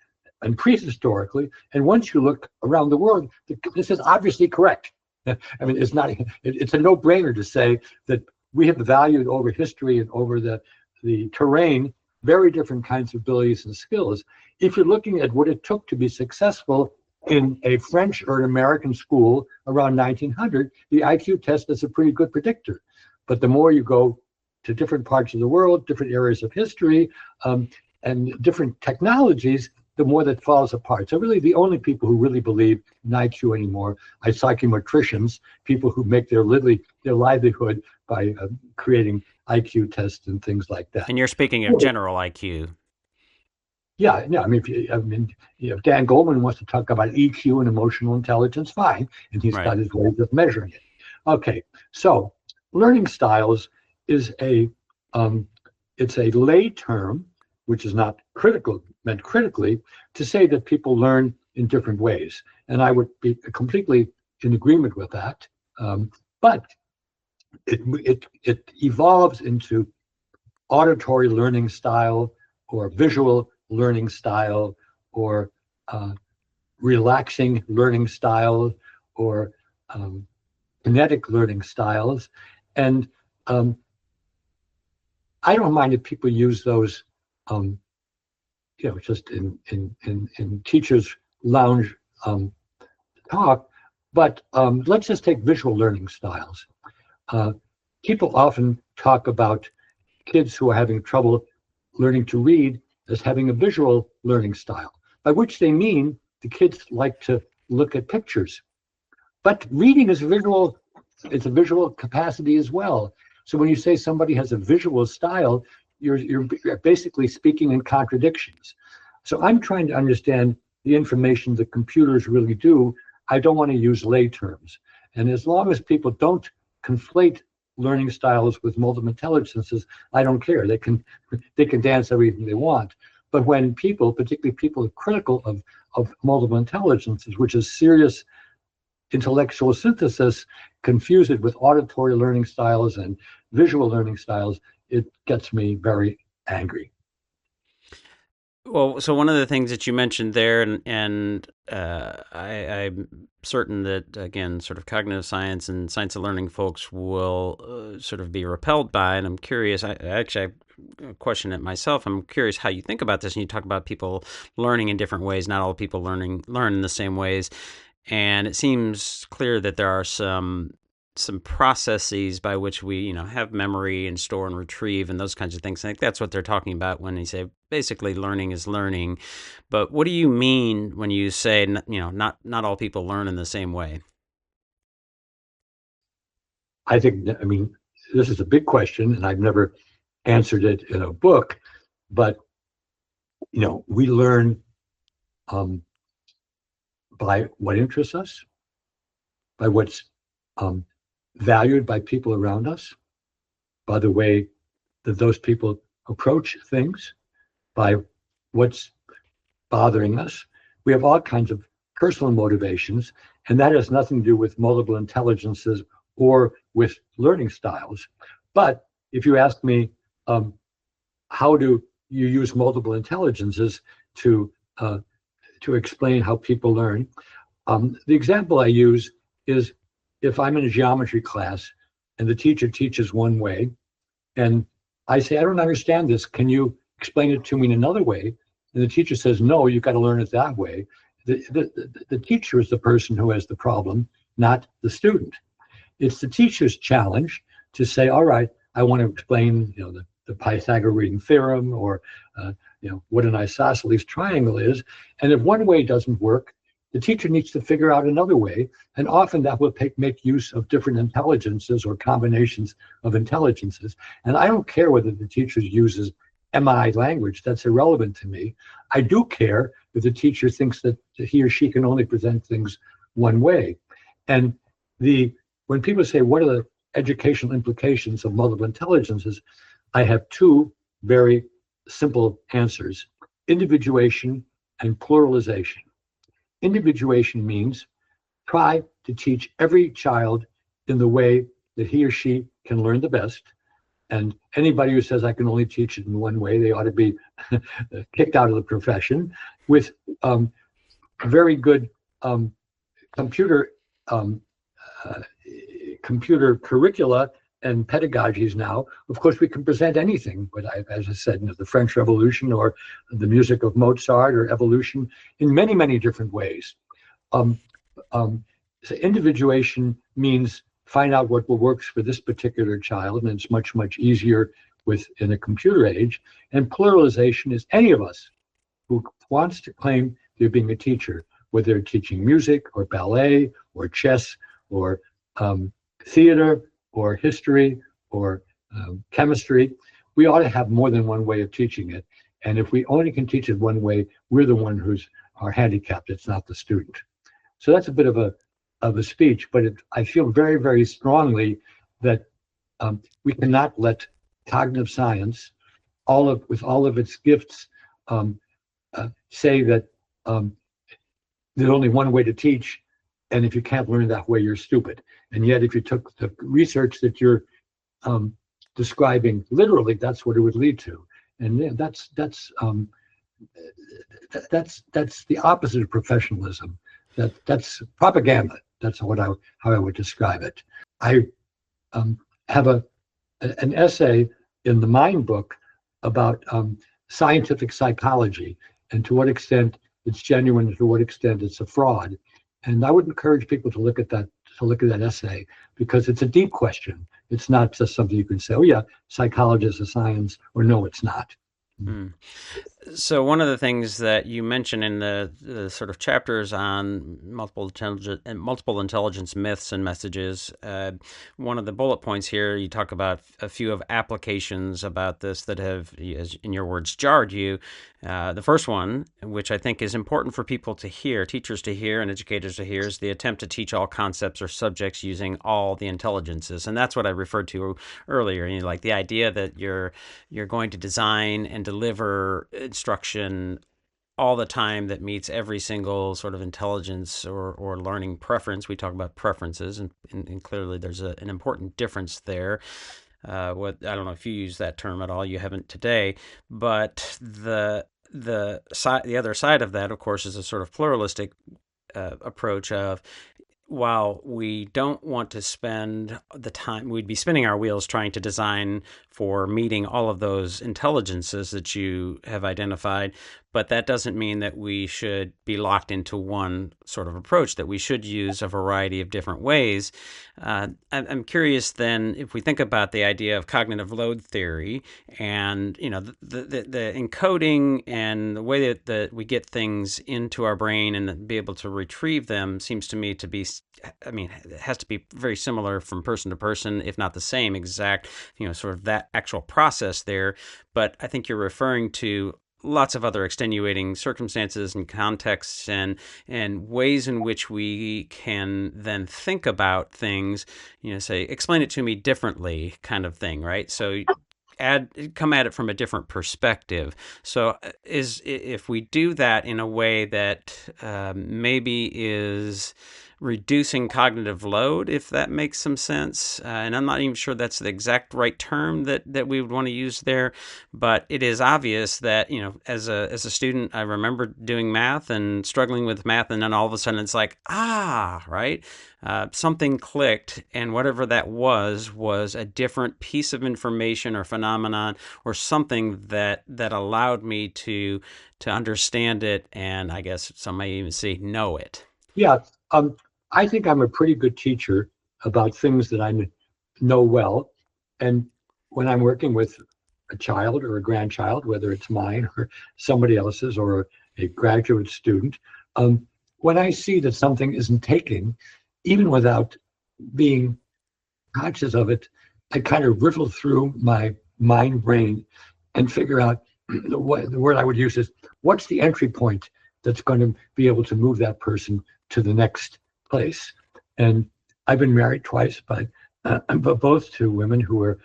Speaker 3: and prehistorically, and once you look around the world, this is obviously correct. I mean, it's a no-brainer to say that we have valued over history and over the terrain very different kinds of abilities and skills. If you're looking at what it took to be successful in a French or an American school around 1900, the IQ test is a pretty good predictor. But the more you go to different parts of the world, different areas of history, and different technologies, the more that falls apart. So really the only people who really believe in IQ anymore are psychometricians, people who make their livelihood by creating IQ tests and things like that.
Speaker 2: And you're speaking of general IQ.
Speaker 3: Yeah. I mean, if Dan Goleman wants to talk about EQ and emotional intelligence, fine, and he's got his ways of measuring it. Okay, so learning styles is it's a lay term, which is not meant critically, to say that people learn in different ways, and I would be completely in agreement with that. But it evolves into auditory learning style or visual learning style or relaxing learning style or kinetic learning styles. And I don't mind if people use those just in teachers' lounge talk, but let's just take visual learning styles. People often talk about kids who are having trouble learning to read as having a visual learning style, by which they mean the kids like to look at pictures. But reading is visual, it's a visual capacity as well. So when you say somebody has a visual style, you're basically speaking in contradictions. So I'm trying to understand the information that computers really do. I don't want to use lay terms. And as long as people don't conflate learning styles with multiple intelligences, I don't care. They can dance everything they want. But when people, particularly people critical of multiple intelligences, which is serious intellectual synthesis, confuse it with auditory learning styles and visual learning styles, it gets me very angry.
Speaker 2: Well, so one of the things that you mentioned there, and I'm certain that, again, sort of cognitive science and science of learning folks will sort of be repelled by, and I'm curious, I question it myself. I'm curious how you think about this, and you talk about people learning in different ways. Not all people learn in the same ways, and it seems clear that there are some processes by which we, have memory and store and retrieve and those kinds of things. I think that's what they're talking about when they say basically learning is learning. But what do you mean when you say, not all people learn in the same way?
Speaker 3: I mean, this is a big question, and I've never answered it in a book, but, we learn by what interests us, by what's valued by people around us, by the way that those people approach things, by what's bothering us. We have all kinds of personal motivations, and that has nothing to do with multiple intelligences or with learning styles. But if you ask me, how do you use multiple intelligences to explain how people learn? The example I use is if I'm in a geometry class and the teacher teaches one way, and I say, I don't understand this, can you explain it to me in another way? And the teacher says, no, you've got to learn it that way. The teacher is the person who has the problem, not the student. It's the teacher's challenge to say, all right, I want to explain, the Pythagorean theorem or what an isosceles triangle is. And if one way doesn't work, the teacher needs to figure out another way. And often that will make use of different intelligences or combinations of intelligences. And I don't care whether the teacher uses MI language, that's irrelevant to me. I do care if the teacher thinks that he or she can only present things one way. And when people say, what are the educational implications of multiple intelligences? I have two very simple answers: individuation and pluralization. Individuation means try to teach every child in the way that he or she can learn the best. And anybody who says I can only teach it in one way, they ought to be kicked out of the profession. With very good computer curricula and pedagogies now, of course, we can present anything. But as I said, the French Revolution or the music of Mozart or evolution in many, many different ways. So individuation means find out what works for this particular child, and it's much, much easier in a computer age. And pluralization is any of us who wants to claim they're being a teacher, whether they're teaching music or ballet or chess or theater or history or chemistry. We ought to have more than one way of teaching it. And if we only can teach it one way, we're the one who's are handicapped. It's not the student. So that's a bit of a speech, but I feel very, very strongly that we cannot let cognitive science, with all of its gifts, say that there's only one way to teach, and if you can't learn that way, you're stupid. And yet, if you took the research that you're describing literally, that's what it would lead to. And that's the opposite of professionalism. That's propaganda. That's how I would describe it. I have an essay in the Mind book about scientific psychology and to what extent it's genuine and to what extent it's a fraud. And I would encourage people to look at that essay, because it's a deep question. It's not just something you can say, oh yeah, psychology is a science, or no, it's not.
Speaker 2: Mm. So one of the things that you mention in the sort of chapters on multiple intelligence myths and messages, one of the bullet points here, you talk about a few of applications about this that have, as in your words, jarred you. The first one, which I think is important for people to hear, teachers to hear and educators to hear, is the attempt to teach all concepts or subjects using all the intelligences. And that's what I referred to earlier. Like the idea that you're going to design and deliver instruction all the time that meets every single sort of intelligence or learning preference. We talk about preferences, and clearly there's an important difference there. I don't know if you use that term at all. You haven't today, but the other side of that, of course, is a sort of pluralistic approach of, while we don't want to spend the time, we'd be spinning our wheels trying to design for meeting all of those intelligences that you have identified, but that doesn't mean that we should be locked into one sort of approach, that we should use a variety of different ways. I'm curious then, if we think about the idea of cognitive load theory and, the encoding and the way that we get things into our brain and be able to retrieve them seems to me to be, it has to be very similar from person to person, if not the same exact, sort of that actual process there. But I think you're referring to lots of other extenuating circumstances and contexts and ways in which we can then think about things, say, explain it to me differently kind of thing, right? So come at it from a different perspective. So if we do that in a way that maybe is reducing cognitive load, if that makes some sense. And I'm not even sure that's the exact right term that we would want to use there, but it is obvious that, as a student, I remember doing math and struggling with math, and then all of a sudden it's like, right? Something clicked, and whatever that was a different piece of information or phenomenon or something that allowed me to understand it, and I guess some may even say know it.
Speaker 3: Yeah. I think I'm a pretty good teacher about things that I know well. And when I'm working with a child or a grandchild, whether it's mine or somebody else's or a graduate student, when I see that something isn't taking, even without being conscious of it, I kind of riffle through my mind brain and figure out the word I would use is what's the entry point that's going to be able to move that person to the next place. And I've been married twice, but both to women who are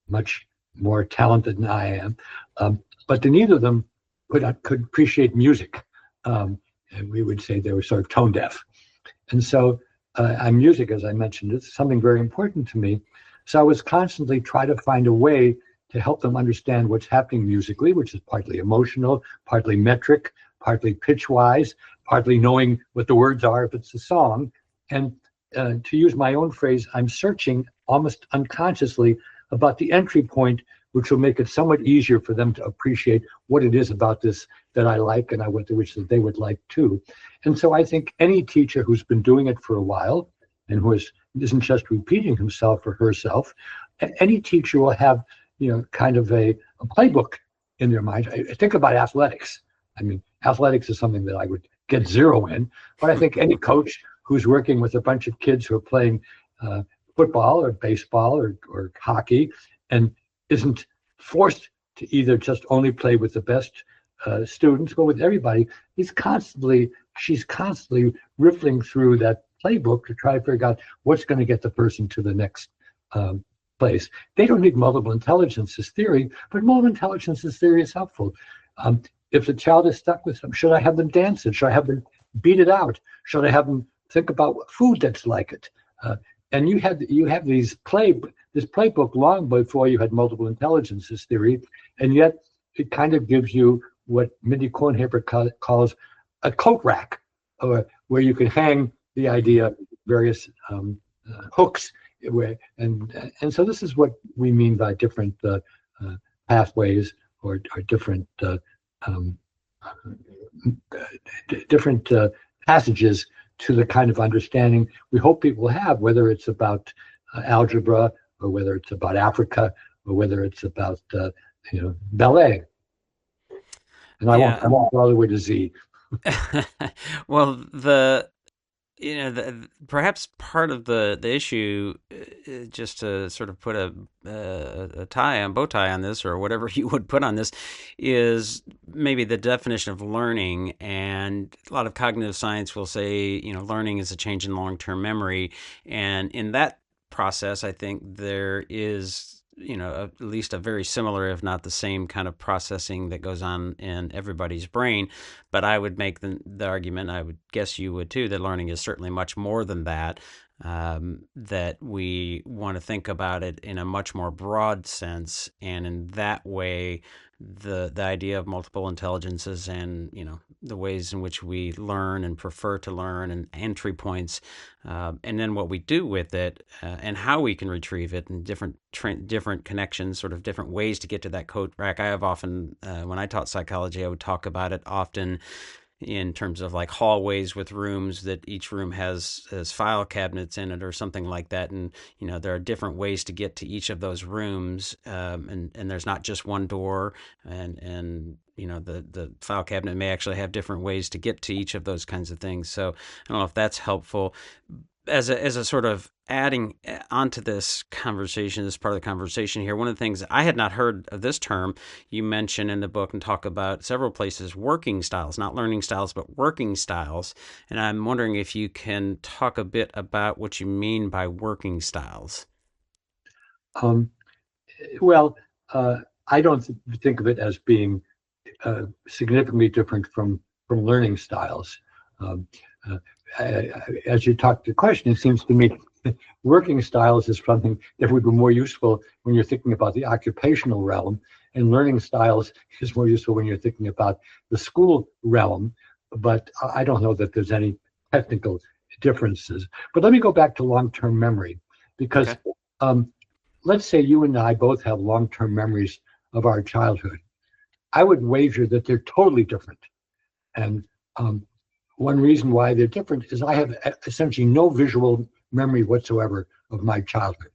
Speaker 3: much more talented than I am. But neither of them could appreciate music. And we would say they were sort of tone deaf. And so music, as I mentioned, is something very important to me. So I was constantly trying to find a way to help them understand what's happening musically, which is partly emotional, partly metric, partly pitch-wise, partly knowing what the words are if it's a song. And to use my own phrase, I'm searching almost unconsciously about the entry point, which will make it somewhat easier for them to appreciate what it is about this that I like and I wish that they would like too. And so I think any teacher who's been doing it for a while and who isn't just repeating himself or herself, any teacher will have, kind of a playbook in their mind. I think about athletics. I mean, athletics is something that I would get zero in, but I think any coach who's working with a bunch of kids who are playing football or baseball or hockey and isn't forced to either just only play with the best students, but with everybody, she's constantly riffling through that playbook to try to figure out what's going to get the person to the next place. They don't need multiple intelligences theory, but multiple intelligences theory is helpful. If the child is stuck with something, should I have them dance it? Should I have them beat it out? Should I have them think about food that's like it? And you have this playbook long before you had multiple intelligences theory, and yet it kind of gives you what Mindy Kornhaber calls a coat rack, or where you can hang the idea, various hooks. And so this is what we mean by different pathways or different different passages to the kind of understanding we hope people have, whether it's about algebra or whether it's about Africa or whether it's about ballet. And I won't go all the way to Z.
Speaker 2: Well, perhaps part of the issue, just to sort of put a bow tie on this, or whatever you would put on this, is maybe the definition of learning. And a lot of cognitive science will say, learning is a change in long-term memory. And in that process, I think there is, at least a very similar, if not the same kind of processing that goes on in everybody's brain. But I would make the argument, I would guess you would too, that learning is certainly much more than that, that we want to think about it in a much more broad sense. And in that way, the idea of multiple intelligences and, the ways in which we learn and prefer to learn and entry points, and then what we do with it, and how we can retrieve it, and different connections, sort of different ways to get to that code rack. I have often, when I taught psychology, I would talk about it often in terms of like hallways with rooms that each room has file cabinets in it or something like that. And, there are different ways to get to each of those rooms. And there's not just one door, and the file cabinet may actually have different ways to get to each of those kinds of things. So I don't know if that's helpful. As a sort of adding onto this conversation, this part of the conversation here, one of the things I had not heard of this term you mention in the book and talk about several places, working styles, not learning styles, but working styles. And I'm wondering if you can talk a bit about what you mean by working styles.
Speaker 3: Well, I don't think of it as being significantly different from learning styles. As you talk to the question, it seems to me working styles is something that would be more useful when you're thinking about the occupational realm, and learning styles is more useful when you're thinking about the school realm. But I don't know that there's any technical differences. But let me go back to long-term memory, because let's say you and I both have long-term memories of our childhood. I would wager that they're totally different. And one reason why they're different is I have essentially no visual memory whatsoever of my childhood.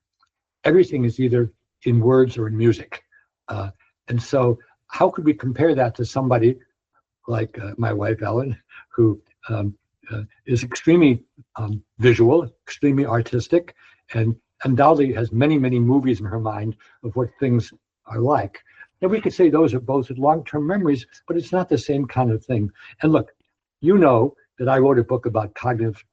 Speaker 3: Everything is either in words or in music. Uh, and so how could we compare that to somebody like my wife, Ellen, who is extremely visual, extremely artistic, and undoubtedly has many, many movies in her mind of what things are like. And we could say those are both long-term memories, but it's not the same kind of thing. And look, you know that I wrote a book about cognitive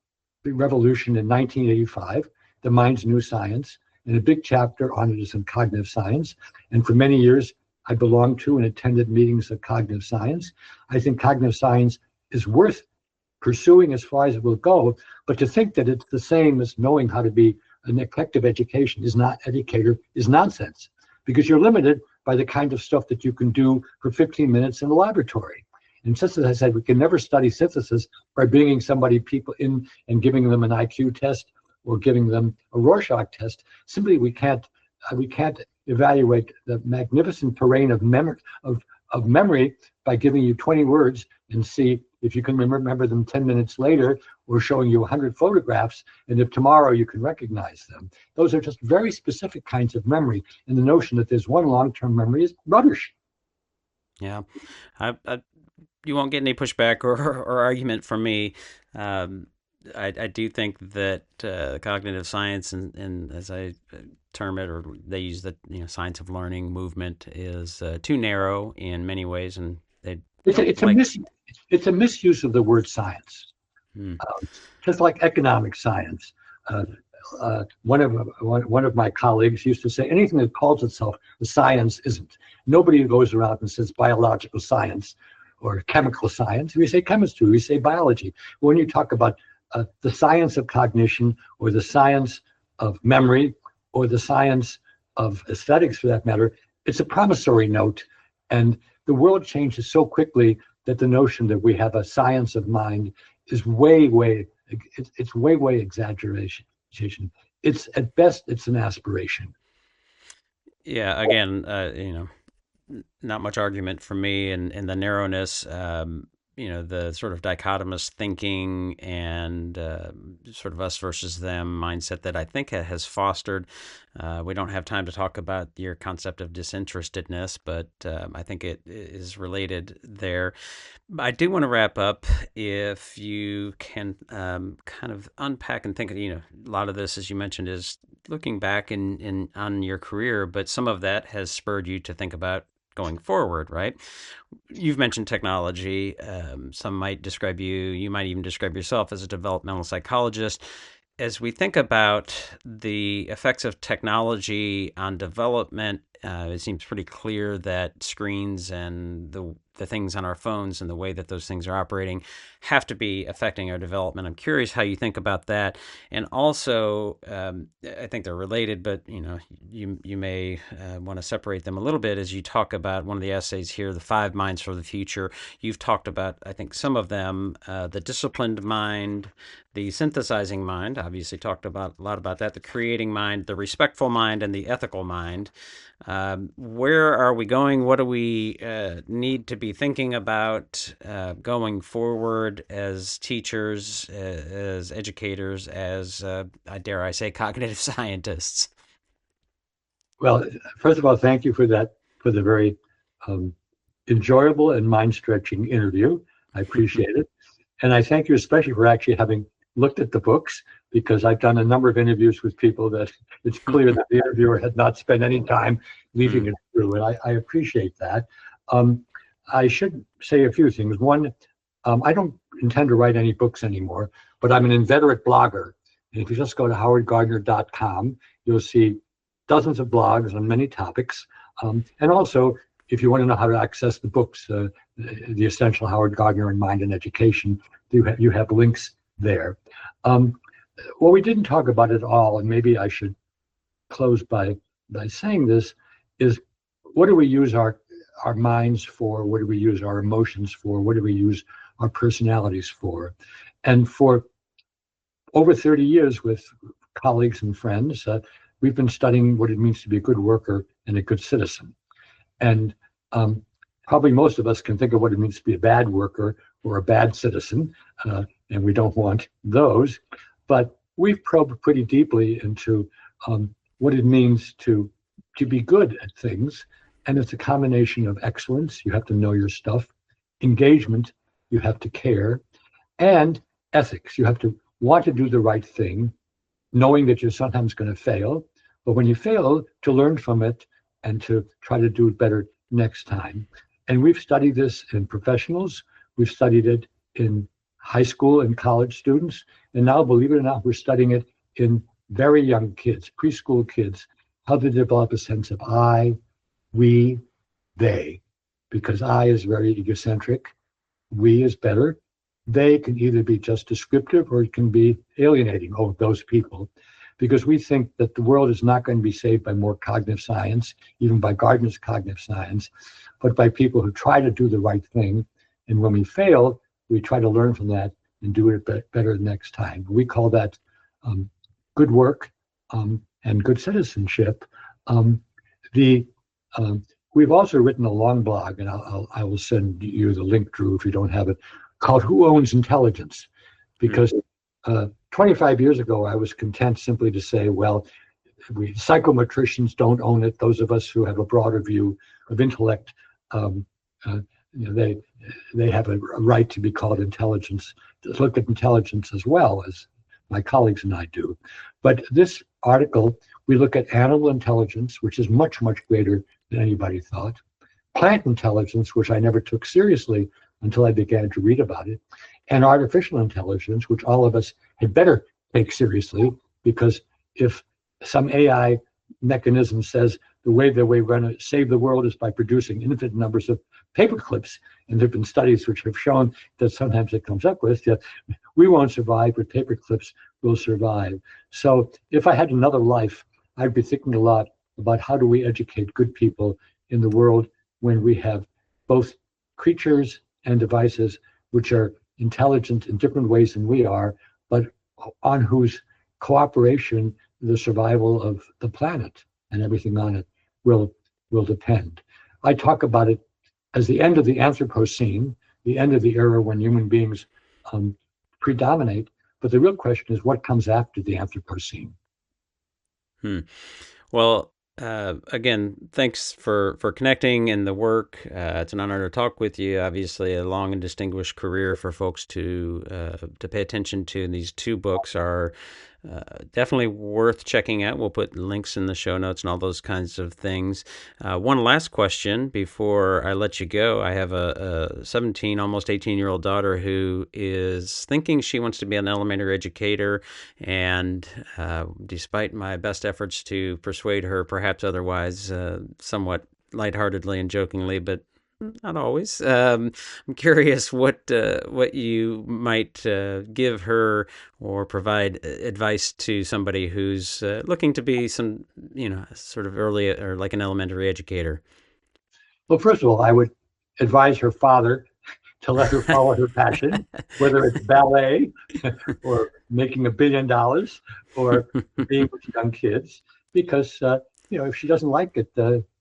Speaker 3: revolution in 1985, The Mind's New Science, and a big chapter on it is in cognitive science. And for many years, I belonged to and attended meetings of cognitive science. I think cognitive science is worth pursuing as far as it will go, but to think that it's the same as knowing how to be an effective education is not educator, is nonsense, because you're limited by the kind of stuff that you can do for 15 minutes in the laboratory. And just as I said, we can never study synthesis by bringing people in and giving them an IQ test or giving them a Rorschach test. Simply, we can't evaluate the magnificent terrain of memory by giving you 20 words and see if you can remember them 10 minutes later, or showing you 100 photographs, and if tomorrow you can recognize them. Those are just very specific kinds of memory, and the notion that there's one long-term memory is rubbish.
Speaker 2: Yeah, you won't get any pushback or argument from me. I do think that cognitive science, and as I term it, or they use the science of learning movement, is too narrow in many ways, and
Speaker 3: it's a misuse of the word science. Just like economic science. One of my colleagues used to say, anything that calls itself a science isn't. Nobody goes around and says biological science or chemical science. We say chemistry, we say biology. When you talk about the science of cognition, or the science of memory, or the science of aesthetics for that matter, it's a promissory note. And the world changes so quickly that the notion that we have a science of mind is way exaggeration. It's at best, it's an aspiration.
Speaker 2: Yeah, again, not much argument for me, and the narrowness, the sort of dichotomous thinking and sort of us versus them mindset that I think has fostered. We don't have time to talk about your concept of disinterestedness, but I think it is related there. I do want to wrap up, if you can kind of unpack and think, a lot of this, as you mentioned, is looking back on your career, but some of that has spurred you to think about going forward, right? You've mentioned technology. Some might describe you might even describe yourself as a developmental psychologist. As we think about the effects of technology on development, it seems pretty clear that screens and the things on our phones and the way that those things are operating have to be affecting our development. I'm curious how you think about that. And also, I think they're related, but you may want to separate them a little bit as you talk about one of the essays here, the 5 minds for the future. You've talked about, I think, some of them, the disciplined mind, the synthesizing mind, obviously talked about a lot about that, the creating mind, the respectful mind, and the ethical mind. Where are we going? What do we need to be thinking about going forward as teachers, as educators, as, dare I say, cognitive scientists?
Speaker 3: Well, first of all, thank you for the very enjoyable and mind-stretching interview. I appreciate it. And I thank you especially for actually having looked at the books, because I've done a number of interviews with people that it's clear that the interviewer had not spent any time leading it through, and I appreciate that. I should say a few things. One, I don't intend to write any books anymore, but I'm an inveterate blogger. And if you just go to howardgardner.com, you'll see dozens of blogs on many topics. And also, if you want to know how to access the books, The Essential Howard Gardner in Mind and Education, you have links there. What we didn't talk about at all, and maybe I should close by saying this, is what do we use our minds for? What do we use our emotions for? What do we use our personalities for? And for over 30 years with colleagues and friends, we've been studying what it means to be a good worker and a good citizen. And probably most of us can think of what it means to be a bad worker or a bad citizen, and we don't want those. But we've probed pretty deeply into what it means to be good at things. And it's a combination of excellence, you have to know your stuff, engagement, you have to care, and ethics, you have to want to do the right thing, knowing that you're sometimes going to fail, but when you fail, to learn from it and to try to do it better next time. And we've studied this in professionals, we've studied it in high school and college students, and now, believe it or not, we're studying it in very young kids, preschool kids, how to develop a sense of I, we, they, because I is very egocentric, we is better. They can either be just descriptive or it can be alienating over those people, because we think that the world is not going to be saved by more cognitive science, even by Gardner's cognitive science, but by people who try to do the right thing. And when we fail, we try to learn from that and do it better next time. We call that good work and good citizenship. We've also written a long blog, and I will send you the link, Drew, if you don't have it, called Who Owns Intelligence? Because 25 years ago, I was content simply to say, well, we psychometricians don't own it. Those of us who have a broader view of intellect, they have a right to be called intelligence, to look at intelligence as well, as my colleagues and I do. But this article, we look at animal intelligence, which is much, much greater than anybody thought. Plant intelligence, which I never took seriously until I began to read about it. And artificial intelligence, which all of us had better take seriously, because if some AI mechanism says the way that we're going to save the world is by producing infinite numbers of paper clips, and there have been studies which have shown that sometimes it comes up with, we won't survive, but paper clips will survive. So if I had another life, I'd be thinking a lot about how do we educate good people in the world when we have both creatures and devices which are intelligent in different ways than we are, but on whose cooperation the survival of the planet and everything on it will depend. I talk about it as the end of the Anthropocene, the end of the era when human beings predominate, but the real question is what comes after the Anthropocene.
Speaker 2: Well, again, thanks for connecting and the work. It's an honor to talk with you. Obviously, a long and distinguished career for folks to pay attention to. And these two books are definitely worth checking out. We'll put links in the show notes and all those kinds of things. One last question before I let you go. I have a 17, almost 18-year-old daughter who is thinking she wants to be an elementary educator. And despite my best efforts to persuade her, perhaps otherwise, somewhat lightheartedly and jokingly, but not always. I'm curious what you might give her or provide advice to somebody who's looking to be some, sort of early or like an elementary educator.
Speaker 3: Well, first of all, I would advise her father to let her follow her passion, whether it's ballet or making $1 billion or being with young kids, because if she doesn't like it,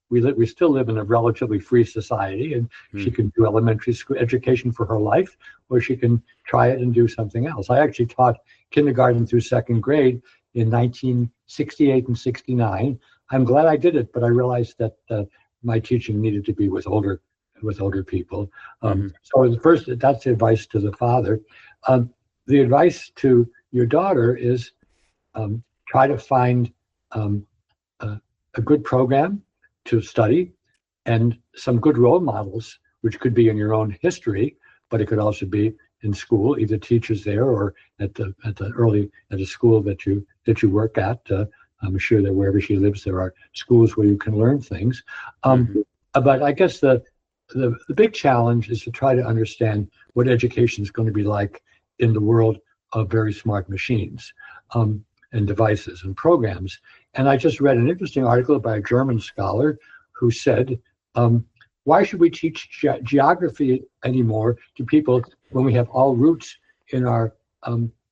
Speaker 3: we still live in a relatively free society, and she can do elementary school education for her life, or she can try it and do something else. I actually taught kindergarten through second grade in 1968 and 69. I'm glad I did it, but I realized that my teaching needed to be with older people. So that's the advice to the father. The advice to your daughter is try to find a good program to study and some good role models, which could be in your own history, but it could also be in school, either teachers there or at a school that you work at. I'm sure that wherever she lives, there are schools where you can learn things. But I guess the big challenge is to try to understand what education is going to be like in the world of very smart machines and devices and programs. And I just read an interesting article by a German scholar who said, why should we teach geography anymore to people when we have all routes in our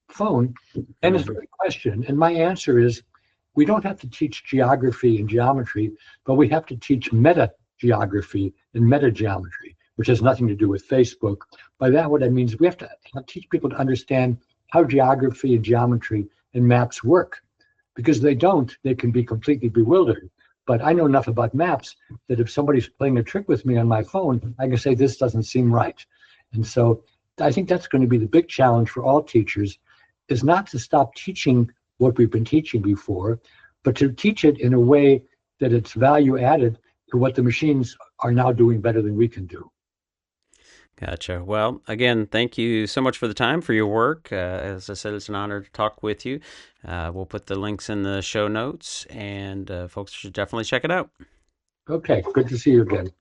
Speaker 3: phone? And it's a good question. And my answer is, we don't have to teach geography and geometry, but we have to teach meta-geography and meta-geometry, which has nothing to do with Facebook. By that, what I mean is we have to teach people to understand how geography and geometry and maps work. Because they don't, they can be completely bewildered. But I know enough about maps that if somebody's playing a trick with me on my phone, I can say, this doesn't seem right. And so I think that's going to be the big challenge for all teachers, is not to stop teaching what we've been teaching before, but to teach it in a way that it's value added to what the machines are now doing better than we can do.
Speaker 2: Gotcha. Well, again, thank you so much for the time, for your work. As I said, it's an honor to talk with you. We'll put the links in the show notes, and folks should definitely check it out.
Speaker 3: Okay, good to see you again.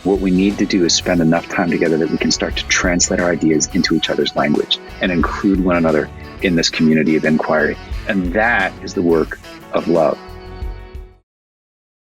Speaker 1: What we need to do is spend enough time together that we can start to translate our ideas into each other's language and include one another in this community of inquiry. And that is the work of love.